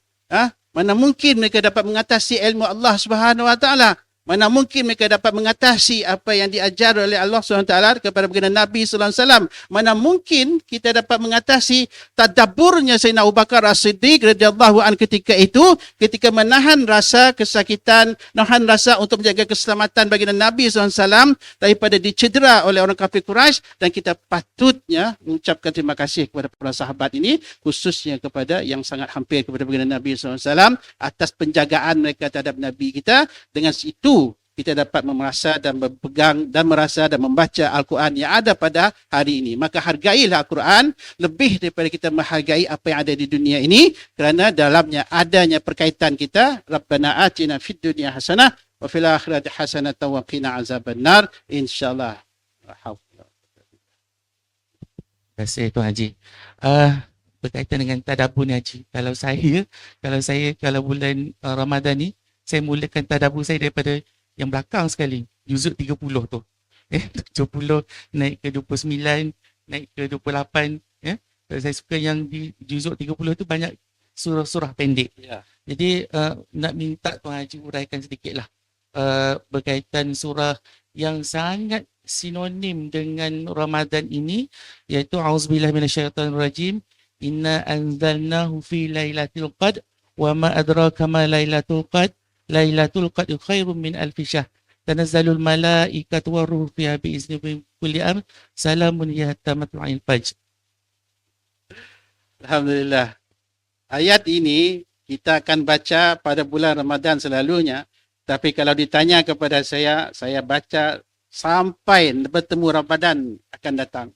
Mana mungkin mereka dapat mengatasi ilmu Allah Subhanahu Wa Taala? Mana mungkin mereka dapat mengatasi apa yang diajar oleh Allah SWT kepada baginda Nabi SAW. Mana mungkin kita dapat mengatasi tadabburnya Sayyidina Abu Bakar As-Siddiq radhiyallahu an ketika itu, ketika menahan rasa kesakitan, menahan rasa untuk menjaga keselamatan baginda Nabi SAW daripada dicedera oleh orang kafir Quraisy. Dan kita patutnya mengucapkan terima kasih kepada para sahabat ini, khususnya kepada yang sangat hampir kepada baginda Nabi SAW atas penjagaan mereka terhadap Nabi kita. Dengan itu kita dapat merasa dan berpegang dan merasa dan membaca Al-Quran yang ada pada hari ini. Maka hargailah Al-Quran lebih daripada kita menghargai apa yang ada di dunia ini, kerana dalamnya adanya perkaitan kita. Rabbana atina fid dunya hasanah wa fil akhirati hasanah wa qina azabannar, insyaallah. Terima kasih Tuan Haji. Berkaitan dengan tadabbur ni Haji, kalau bulan Ramadan ni, saya mulakan tadabbur saya daripada yang belakang sekali, juzuk 30 tu. 70 naik ke 29, naik ke 28. Saya suka yang di juzuk 30 tu banyak surah-surah pendek. Ya. Jadi nak minta Tuan Haji uraikan sedikitlah berkaitan surah yang sangat sinonim dengan Ramadan ini, iaitu A'udzubillahi minasyaitonirrajim. Inna anzalnahu fi lailatul qadr wa ma adraka ma lailatul qadr. Lailatul Qadr khairum min alfi syahr. Tanazzalul malaikatu waruhu fiha biizni min kulli amr. Salamun hiya hatta matla'il fajr. Alhamdulillah. Ayat ini kita akan baca pada bulan Ramadan selalunya. Tapi kalau ditanya kepada saya baca sampai bertemu Ramadan akan datang.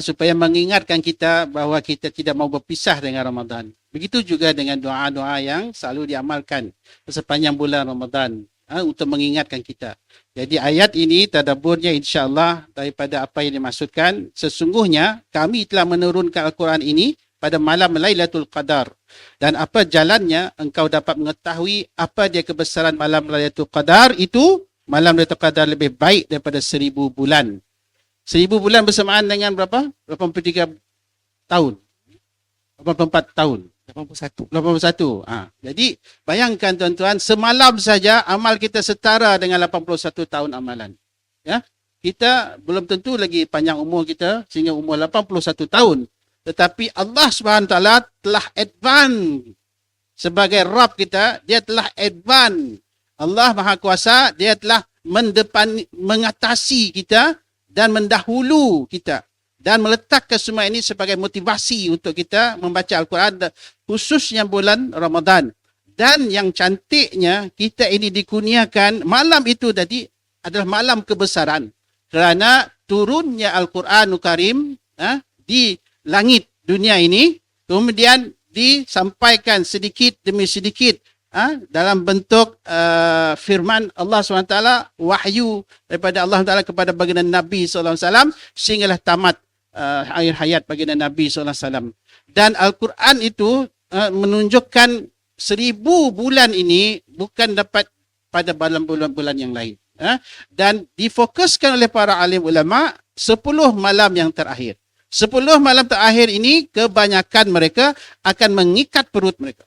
Supaya mengingatkan kita bahawa kita tidak mau berpisah dengan Ramadan. Begitu juga dengan doa-doa yang selalu diamalkan sepanjang bulan Ramadan untuk mengingatkan kita. Jadi ayat ini tadabburnya insya-Allah daripada apa yang dimaksudkan. Sesungguhnya kami telah menurunkan Al-Quran ini pada malam Lailatul Qadar. Dan apa jalannya engkau dapat mengetahui apa dia kebesaran malam Lailatul Qadar itu. Malam Lailatul Qadar lebih baik daripada 1000 bulan. 1000 bulan bersamaan dengan berapa? 83 tahun. 84 tahun. 81. Jadi bayangkan tuan-tuan, semalam saja amal kita setara dengan 81 tahun amalan. Ya. Kita belum tentu lagi panjang umur kita sehingga umur 81 tahun. Tetapi Allah SWT telah advance sebagai Rabb kita, dia telah advance. Allah Maha Kuasa, dia telah mengatasi kita dan mendahulu kita. Dan meletakkan semua ini sebagai motivasi untuk kita membaca Al-Quran, khususnya bulan Ramadan. Dan yang cantiknya, kita ini dikurniakan malam itu tadi adalah malam kebesaran. Kerana turunnya Al-Quranul Karim di langit dunia ini, kemudian disampaikan sedikit demi sedikit dalam bentuk firman Allah SWT, wahyu daripada Allah SWT kepada baginda Nabi SAW, sehinggalah tamat akhir hayat baginda Nabi SAW. Dan Al-Quran itu menunjukkan 1000 bulan ini bukan dapat pada bulan-bulan yang lain. Dan difokuskan oleh para alim ulama 10 malam yang terakhir. 10 malam terakhir ini kebanyakan mereka akan mengikat perut mereka.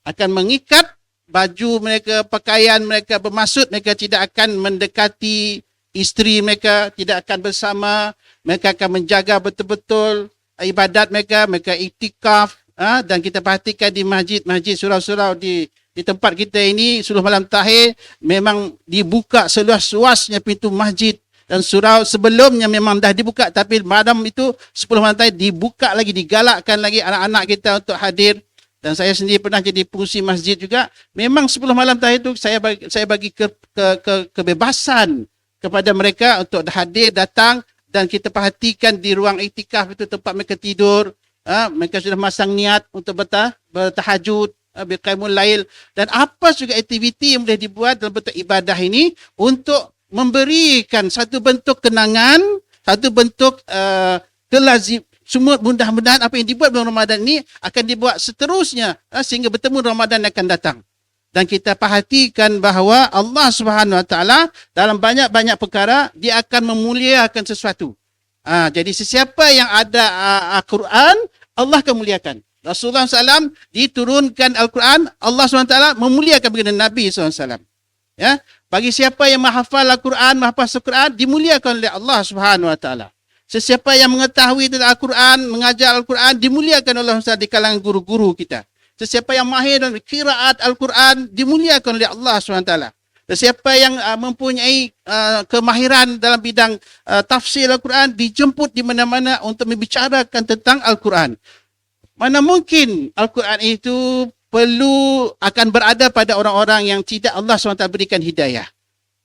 Akan mengikat baju mereka, pakaian mereka, bermaksud mereka tidak akan mendekati isteri mereka, tidak akan bersama, mereka akan menjaga betul-betul ibadat mereka, mereka iktikaf. Dan kita perhatikan di masjid-masjid, surau-surau di tempat kita ini, 10 malam terakhir memang dibuka seluas-luasnya pintu masjid. Dan surau sebelumnya memang dah dibuka, tapi malam itu 10 malam terakhir dibuka lagi, digalakkan lagi anak-anak kita untuk hadir. Dan saya sendiri pernah jadi pengurusi masjid juga. Memang 10 malam terakhir itu saya bagi kebebasan kepada mereka untuk hadir, datang dan kita perhatikan di ruang iktikaf itu tempat mereka tidur, mereka sudah masang niat untuk bertahajud, berqiyamul lail, dan apa juga aktiviti yang boleh dibuat dalam bentuk ibadah ini untuk memberikan satu bentuk kenangan, satu bentuk kelazim. Semua mudah-mudahan apa yang dibuat bulan Ramadan ini akan dibuat seterusnya sehingga bertemu Ramadan akan datang. Dan kita perhatikan bahawa Allah Subhanahu Wa Taala dalam banyak-banyak perkara dia akan memuliakan sesuatu. Jadi sesiapa yang ada Al-Quran, Allah akan muliakan. Rasulullah SAW diturunkan Al-Quran, Allah SWT memuliakan baginda Nabi SAW. Ya, bagi siapa yang menghafal Al-Quran, menghafal Al-Quran, dimuliakan oleh Allah Subhanahu Wa Taala. Sesiapa yang mengetahui tentang Al-Quran, mengajar Al-Quran, dimuliakan oleh Allah di kalangan guru-guru kita. Sesiapa yang mahir dalam qiraat Al-Quran, dimuliakan oleh Allah SWT. Sesiapa yang mempunyai kemahiran dalam bidang tafsir Al-Quran, dijemput di mana-mana untuk membicarakan tentang Al-Quran. Mana mungkin Al-Quran itu akan berada pada orang-orang yang tidak Allah SWT berikan hidayah.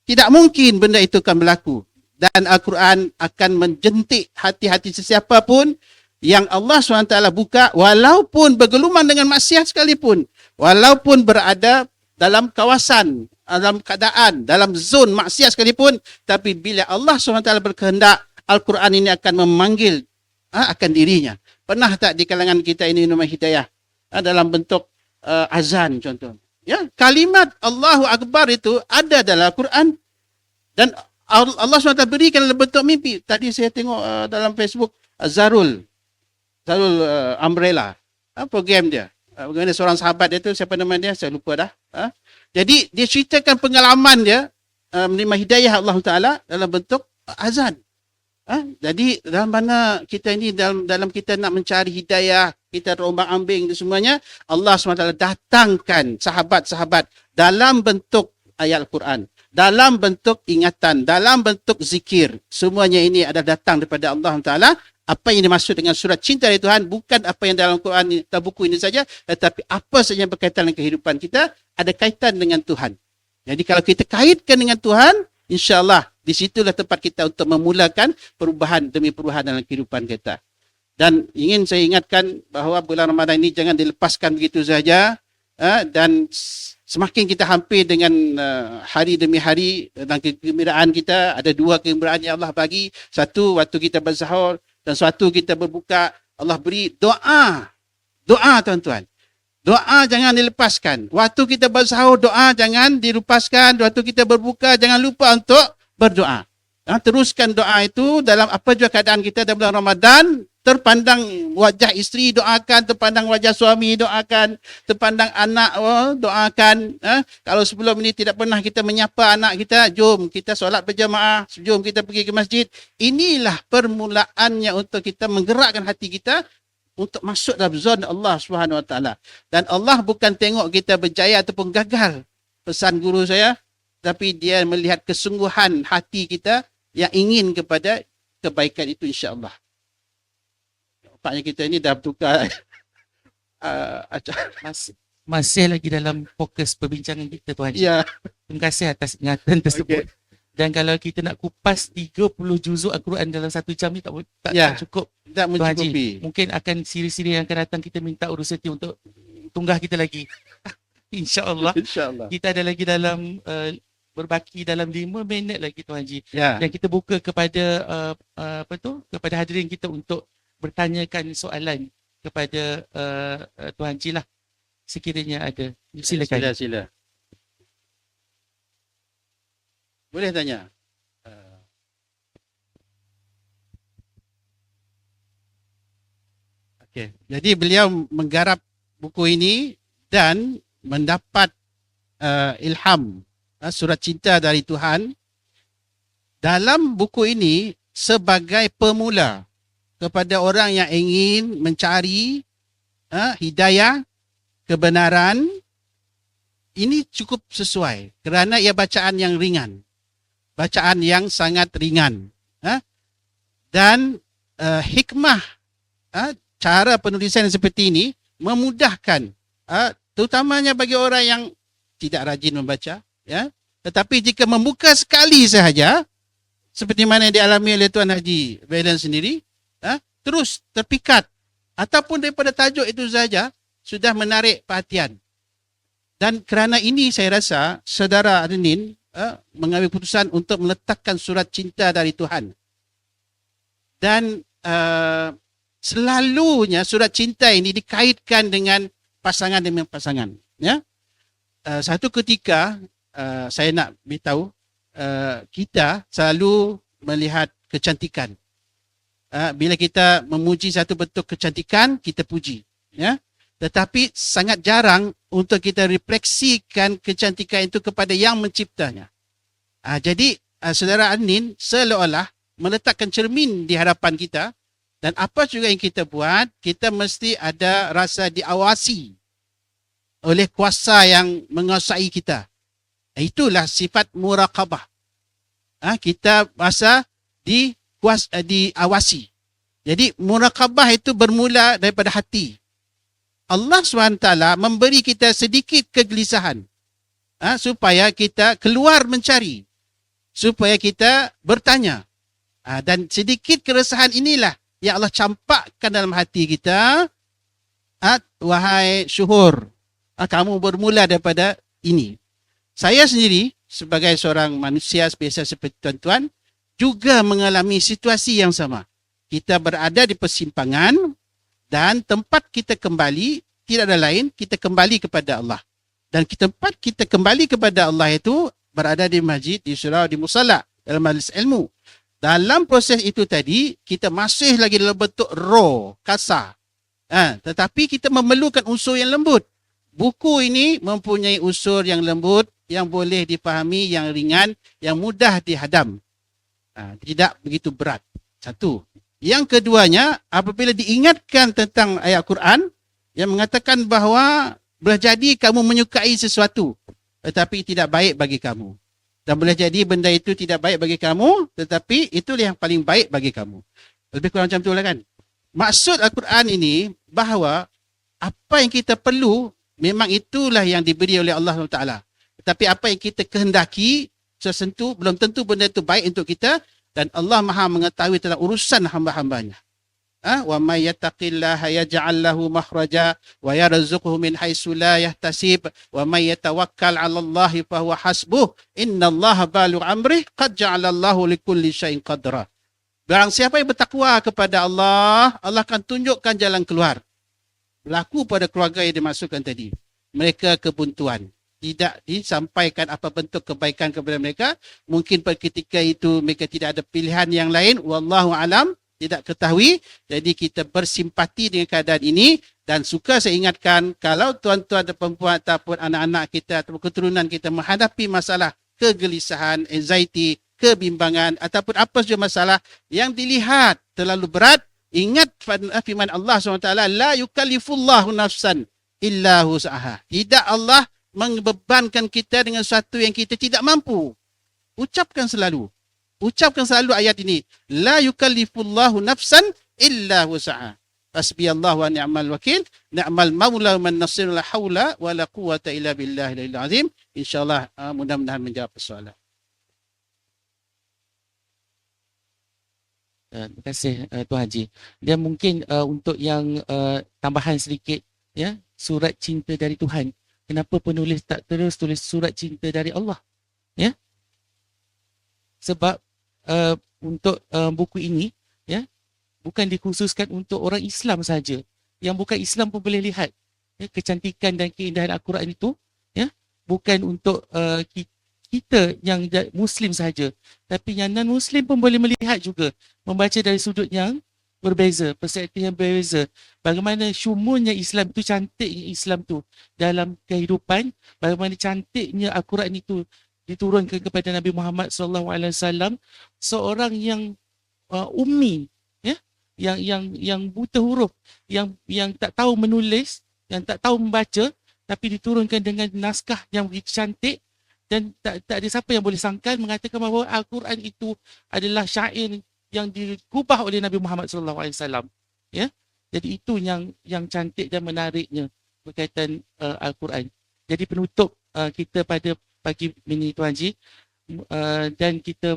Tidak mungkin benda itu akan berlaku. Dan Al-Quran akan menjentik hati-hati sesiapa pun yang Allah SWT buka, walaupun bergeluman dengan maksiat sekalipun, walaupun berada dalam kawasan, dalam keadaan, dalam zon maksiat sekalipun, tapi bila Allah SWT berkehendak, Al-Quran ini akan memanggil akan dirinya. Pernah tak di kalangan kita ini nama hidayah dalam bentuk azan contoh? Ya, kalimat Allahu Akbar itu ada dalam Al-Quran dan Allah SWT berikan dalam bentuk mimpi. Tadi saya tengok dalam Facebook Zarul Umbrella, program dia. Bagaimana seorang sahabat dia tu, siapa nama dia? Saya lupa dah. Jadi dia ceritakan pengalaman dia menerima hidayah Allah Ta'ala dalam bentuk azan. Jadi dalam mana kita ini, dalam kita nak mencari hidayah, kita terombang ambing dan semuanya, Allah SWT datangkan sahabat-sahabat dalam bentuk ayat Al-Quran, dalam bentuk ingatan, dalam bentuk zikir. Semuanya ini adalah datang daripada Allah Ta'ala. Apa yang dimaksud dengan surat cinta dari Tuhan bukan apa yang dalam Quran atau buku ini saja, tetapi apa saja yang berkaitan dengan kehidupan kita ada kaitan dengan Tuhan. Jadi kalau kita kaitkan dengan Tuhan, insya-Allah di situlah tempat kita untuk memulakan perubahan demi perubahan dalam kehidupan kita. Dan ingin saya ingatkan bahawa bulan Ramadan ini jangan dilepaskan begitu saja, dan semakin kita hampir dengan hari demi hari dalam kegembiraan kita, ada dua kegembiraan yang Allah bagi. Satu, waktu kita bersahur, dan suatu kita berbuka. Allah beri doa. Doa tuan-tuan. Doa jangan dilepaskan. Waktu kita bersahur, doa jangan dilupaskan. Waktu kita berbuka, jangan lupa untuk berdoa. Teruskan doa itu dalam apa juga keadaan kita dalam bulan Ramadan. Terpandang wajah isteri, doakan. Terpandang wajah suami, doakan. Terpandang anak, doakan. Kalau sebelum ini tidak pernah kita menyapa anak kita, jom kita solat berjamaah, jom kita pergi ke masjid. Inilah permulaannya untuk kita menggerakkan hati kita untuk masuk dalam zon Allah Subhanahu Wa Taala. Dan Allah bukan tengok kita berjaya ataupun gagal, pesan guru saya, tapi dia melihat kesungguhan hati kita yang ingin kepada kebaikan itu, insya-Allah. Nampaknya kita ini dah bertukar masih lagi dalam fokus perbincangan kita, Tuan Haji. Ya. Terima kasih atas ingatan tersebut. Okay. Dan kalau kita nak kupas 30 juzuk Al-Quran dalam 1 jam ni tak cukup. Tak Tuan Haji, mencukupi. mungkin akan siri-siri yang akan datang kita minta urusati untuk tunggah kita lagi. InsyaAllah. InsyaAllah. Kita ada lagi dalam berbaki dalam 5 minit lagi, Tuan Haji. Ya. Dan kita buka kepada kepada hadirin kita untuk bertanyakan soalan kepada Tuan Haji lah, sekiranya ada. Silakan. Sila. Boleh tanya. Okey. Jadi beliau menggarap buku ini dan mendapat ilham, surat cinta dari Tuhan. Dalam buku ini sebagai pemula kepada orang yang ingin mencari hidayah, kebenaran, ini cukup sesuai kerana ia bacaan yang ringan. Bacaan yang sangat ringan. Dan hikmah cara penulisan seperti ini memudahkan, terutamanya bagi orang yang tidak rajin membaca. Ya. Tetapi jika membuka sekali sahaja, seperti mana yang dialami oleh Tuan Haji Valen sendiri, terus terpikat ataupun daripada tajuk itu saja sudah menarik perhatian. Dan kerana ini saya rasa saudara Adnin mengambil keputusan untuk meletakkan surat cinta dari Tuhan. Dan selalunya surat cinta ini dikaitkan dengan pasangan demi pasangan. Ya, satu ketika saya nak beritahu, kita selalu melihat kecantikan. Bila kita memuji satu bentuk kecantikan, kita puji. Ya, tetapi sangat jarang untuk kita refleksikan kecantikan itu kepada yang menciptanya. Jadi saudara Adnin seolah-olah meletakkan cermin di hadapan kita, dan apa juga yang kita buat, kita mesti ada rasa diawasi oleh kuasa yang menguasai kita. Itulah sifat muraqabah. Kita rasa diawasi. Jadi muraqabah itu bermula daripada hati. Allah SWT memberi kita sedikit kegelisahan supaya kita keluar mencari, supaya kita bertanya. Dan sedikit keresahan inilah yang Allah campakkan dalam hati kita. Wahai syuhur, kamu bermula daripada ini. Saya sendiri sebagai seorang manusia biasa seperti tuan-tuan juga mengalami situasi yang sama. Kita berada di persimpangan dan tempat kita kembali tidak ada lain, kita kembali kepada Allah. Dan tempat kita kembali kepada Allah itu berada di masjid, di surau, di musalla, dalam majlis ilmu. Dalam proses itu tadi, kita masih lagi dalam bentuk raw, kasar. Tetapi kita memerlukan unsur yang lembut. Buku ini mempunyai unsur yang lembut, yang boleh dipahami, yang ringan, yang mudah dihadam. Tidak begitu berat. Satu. Yang keduanya, apabila diingatkan tentang ayat Quran, yang mengatakan bahawa boleh jadi kamu menyukai sesuatu, tetapi tidak baik bagi kamu. Dan boleh jadi benda itu tidak baik bagi kamu, tetapi itulah yang paling baik bagi kamu. Lebih kurang macam itulah kan. Maksud Al-Quran ini bahawa apa yang kita perlu, memang itulah yang diberi oleh Allah SWT. Tetapi apa yang kita kehendaki, sesentu, belum tentu benda itu baik untuk kita. Dan Allah Maha mengetahui tentang urusan hamba-hambanya. Wa may yattaqillaha yaj'al lahu makhraja wa yarzuqhu min haitsu la yahtasib wa may yatawakkal 'ala Allahi fa huwa hasbuh innallaha baligh amrih qad ja'ala Allahu likulli syai'in qadra. Barang siapa yang bertakwa kepada Allah, Allah akan tunjukkan jalan keluar. Berlaku pada keluarga yang dimasukkan tadi. Mereka kebuntuan. Tidak disampaikan apa bentuk kebaikan kepada mereka. Mungkin pada ketika itu mereka tidak ada pilihan yang lain. Wallahu alam. Tidak ketahui. Jadi kita bersimpati dengan keadaan ini. Dan suka saya ingatkan, kalau tuan-tuan dan perempuan ataupun anak-anak kita atau keturunan kita menghadapi masalah kegelisahan, anxiety, kebimbangan ataupun apa saja masalah yang dilihat terlalu berat, ingat firman Allah SWT, la yukallifullahu nafsan illa wus'aha. Tidak Allah membebankan kita dengan sesuatu yang kita tidak mampu. Ucapkan selalu ayat ini. La yukallifullahu nafsan illa wus'aha. Hasbiyallahu wa ni'mal wakil. Ni'mal maula man nasir la haula wa la quwata illa billahi al azim. InsyaAllah mudah-mudahan menjawab persoalan. Terima kasih Tuan Haji. Dan mungkin untuk yang tambahan sedikit, ya, surat cinta dari Tuhan. Kenapa penulis tak terus tulis surat cinta dari Allah? Ya, sebab untuk buku ini, ya, bukan dikhususkan untuk orang Islam saja. Yang bukan Islam pun boleh lihat, ya, kecantikan dan keindahan Al-Quran itu, ya, bukan untuk kita yang Muslim saja, tapi yang non-Muslim pun boleh melihat juga, membaca dari sudut yang berbeza, perspektif yang berbeza. Bagaimana syumunnya Islam itu, cantiknya Islam itu dalam kehidupan, bagaimana cantiknya Al-Quran itu diturunkan kepada Nabi Muhammad SAW, seorang yang ummi, ya, yang buta huruf, yang tak tahu menulis, yang tak tahu membaca, tapi diturunkan dengan naskah yang begitu cantik. Dan tak ada siapa yang boleh sangkal mengatakan bahawa Al-Quran itu adalah syair yang digubah oleh Nabi Muhammad SAW. Ya? Jadi itu yang cantik dan menariknya berkaitan Al-Quran. Jadi penutup kita pada pagi ini Tuan Haji, dan kita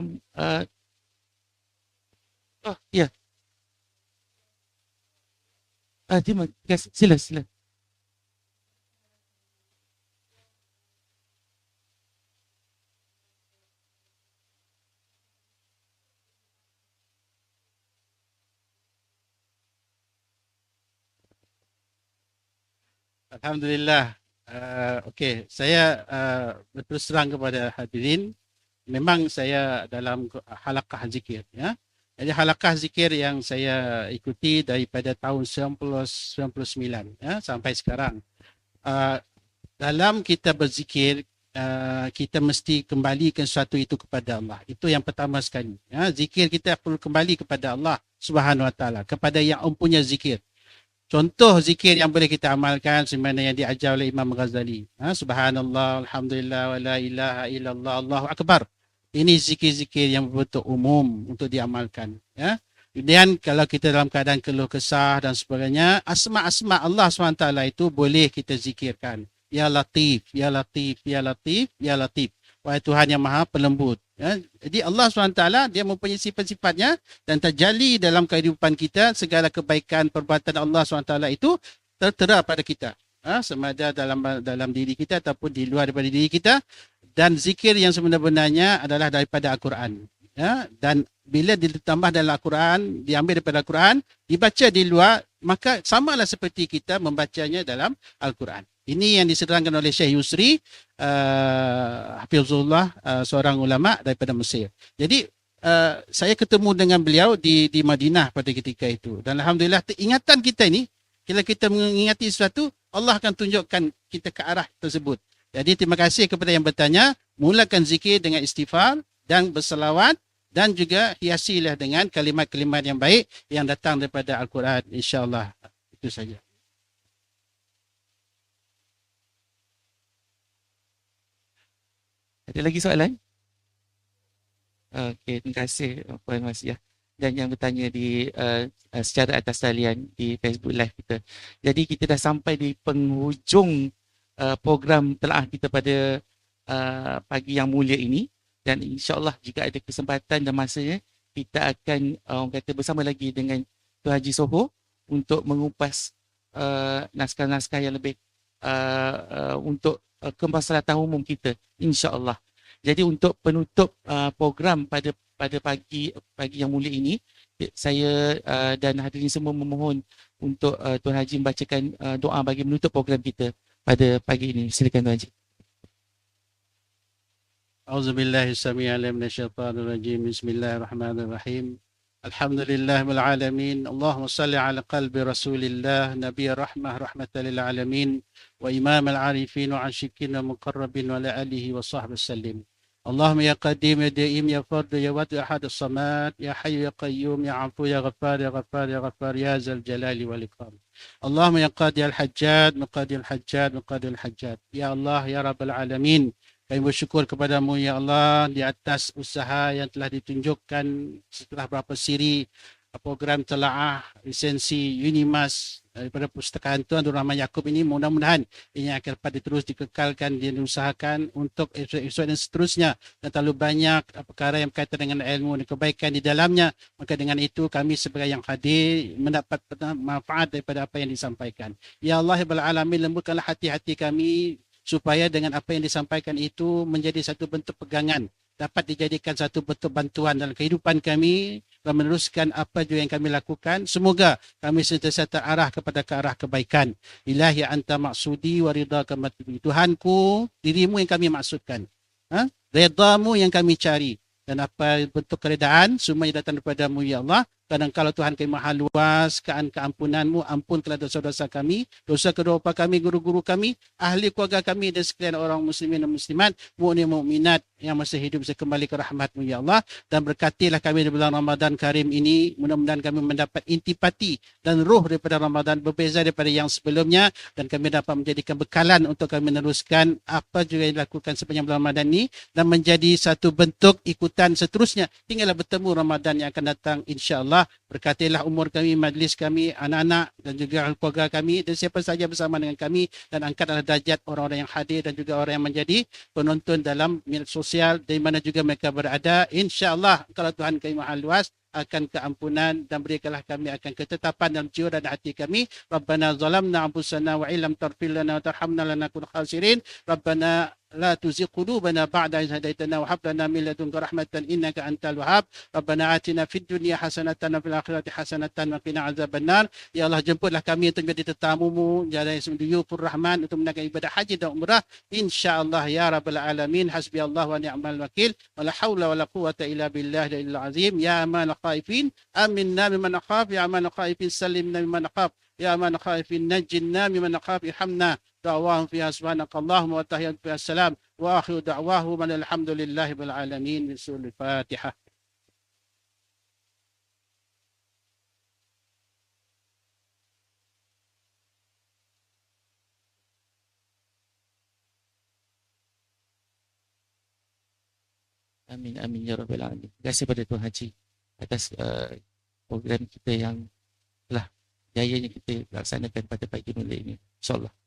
Oh, ya. Terima kasih. Sila, sila. Alhamdulillah. Okey, saya berterus terang kepada hadirin, memang saya dalam halaqah zikir, ya. Jadi halaqah zikir yang saya ikuti daripada tahun 1999, ya, sampai sekarang. Uh, Dalam kita berzikir, kita mesti kembalikan sesuatu itu kepada Allah. Itu yang pertama sekali. Ya, zikir kita perlu kembali kepada Allah Subhanahu Wa Taala, kepada yang empunya zikir. Contoh zikir yang boleh kita amalkan sebagaimana yang diajar oleh Imam Ghazali. Subhanallah, alhamdulillah, wa la ilaha illallah, Allahu akbar. Ini zikir-zikir yang betul umum untuk diamalkan. Ya. Kemudian kalau kita dalam keadaan keluh kesah dan sebagainya, asma-asma Allah SWT itu boleh kita zikirkan. Ya Latif, Ya Latif, Ya Latif, Ya Latif. Wahai Tuhan yang Maha Pelembut. Ya. Jadi Allah SWT dia mempunyai sifat-sifatnya dan terjali dalam kehidupan kita, segala kebaikan perbuatan Allah SWT itu tertera pada kita. Sama ada dalam diri kita ataupun di luar daripada diri kita. Dan zikir yang sebenar-benarnya adalah daripada Al-Quran. Ya. Dan bila ditambah dalam Al-Quran, diambil daripada Al-Quran, dibaca di luar, maka samalah seperti kita membacanya dalam Al-Quran. Ini yang diserangkan oleh Syekh Yusri, Hafizullah, seorang ulama daripada Mesir. Jadi saya ketemu dengan beliau di Madinah pada ketika itu. Dan alhamdulillah ingatan kita ini, bila kita mengingati sesuatu, Allah akan tunjukkan kita ke arah tersebut. Jadi terima kasih kepada yang bertanya. Mulakan zikir dengan istighfar dan berselawat, dan juga hiasilah dengan kalimat-kalimat yang baik yang datang daripada Al-Quran, insya-Allah. Itu saja. Ada lagi soalan? Okey, terima kasih Puan Wasiah. Dan yang bertanya di secara atas talian di Facebook Live kita. Jadi kita dah sampai di penghujung program telaah kita pada pagi yang mulia ini. Dan insya-Allah jika ada kesempatan dan masanya, kita akan orang kata bersama lagi dengan Tuan Haji Soho untuk mengupas naskah-naskah yang lebih untuk kemaslahatan umum kita, insya-Allah. Jadi untuk penutup program pada pagi yang mulia ini, saya dan hadirin semua memohon untuk Tuan Haji membacakan doa bagi menutup program kita pada pagi ini. Silakan Tuan Haji. Auzubillahi samii'al minasyaitonir rajim. Bismillahirrahmanirrahim. Alhamdulillahil alamin. Allahumma salli ala qalbi Rasulillah, Nabiy rahmah rahmatan lil alamin wa imam al-arifin wa ashikin wa muqarrabin wa ala alihi wa sahbihi sallim. Allahumma ya qadim ya daim ya fard ya wad ya ahad as-samad ya hayy ya qayyum ya afu ya ghaffar ya ghaffar ya ghaffar ya zal jalali wal ikram. Allahumma ya qadi al-hajjad muqadi al-hajjad muqadi al-hajjad. Ya Allah ya rabbal alamin. Kami bersyukur kepadamu ya Allah di atas usaha yang telah ditunjukkan setelah berapa siri program telaah lisensi Unimas daripada Perpustakaan Tuan Abdul Rahman Yaakob ini. Mudah-mudahan ini akan dapat terus dikekalkan dan diusahakan untuk episod-episod dan seterusnya. Dan terlalu banyak perkara yang berkaitan dengan ilmu dan kebaikan di dalamnya. Maka dengan itu kami sebagai yang hadir mendapat manfaat daripada apa yang disampaikan. Ya Allah ya Rabbal Alamin, lembutkanlah hati-hati kami supaya dengan apa yang disampaikan itu menjadi satu bentuk pegangan, dapat dijadikan satu bentuk bantuan dalam kehidupan kami dan meneruskan apa juga yang kami lakukan. Semoga kami sentiasa terarah kepada ke arah kebaikan. Ilahi anta maksudi wa ridhaka matlubi. Tuhanku, dirimu yang kami maksudkan. Redamu yang kami cari. Dan apa bentuk keredaan, semuanya datang daripada-Mu ya Allah. Kadang-kala Tuhan kami maha luas, keampunan-Mu, ampunkanlah dosa-dosa kami, dosa kedua bapa kami, guru-guru kami, ahli keluarga kami dan sekalian orang muslimin dan muslimat, mu'min mukminat yang masih hidup bisa kembali ke rahmat-Mu ya Allah. Dan berkatilah kami di bulan Ramadan Karim ini, mudah-mudahan kami mendapat intipati dan ruh daripada Ramadan berbeza daripada yang sebelumnya, dan kami dapat menjadikan bekalan untuk kami meneruskan apa juga yang dilakukan sepanjang bulan Ramadan ini dan menjadi satu bentuk ikutan seterusnya hinggalah bertemu Ramadan yang akan datang insya-Allah. Berkatilah umur kami, majlis kami, anak-anak dan juga keluarga kami dan siapa saja bersama dengan kami, dan angkatlah darjat orang-orang yang hadir dan juga orang yang menjadi penonton dalam media sosial di mana juga mereka berada. Insya-Allah kalau Tuhan kami maha luas, akan keampunan dan berikanlah kami akan ketetapan dalam jiwa dan hati kami. Rabbana zalamna anfusana wa illam taghfir lana wa tarhamna lanakunanna khasirin. Rabbana لا تزغ قلوبنا بعد إذ هديتنا وهب لنا من لدنك رحمة إنك أنت الوهاب ربنا آتنا في الدنيا حسنة وفي الآخرة حسنة وقنا عذاب النار. Ya Allah, jemputlah kami untuk menjadi tetamu-Mu jadi Duyufur Rahman untuk menunaikan ibadah haji dan umrah insya-Allah ya rabbal alamin. Hasbiyallah wa ni'mal wakil wa la haula wa la quwwata illa billahi al-azim. Ya aman khaifin aminna mimman akhaf ya aman khaifin salimna mimman akhaf ya aman khaifin najjinna mimman akhaf irhamna. دعواهم فيها سبحانك اللهم وتحياتهم فيها السلام واخر دعواهم ان الحمد لله رب العالمين. من سوره الفاتحه. Amin, amin ya rabbal alamin. Terima kasih pada Tuan Haji atas program kita yang telah jayanya kita laksanakan pada pagi mulia ini. InsyaAllah.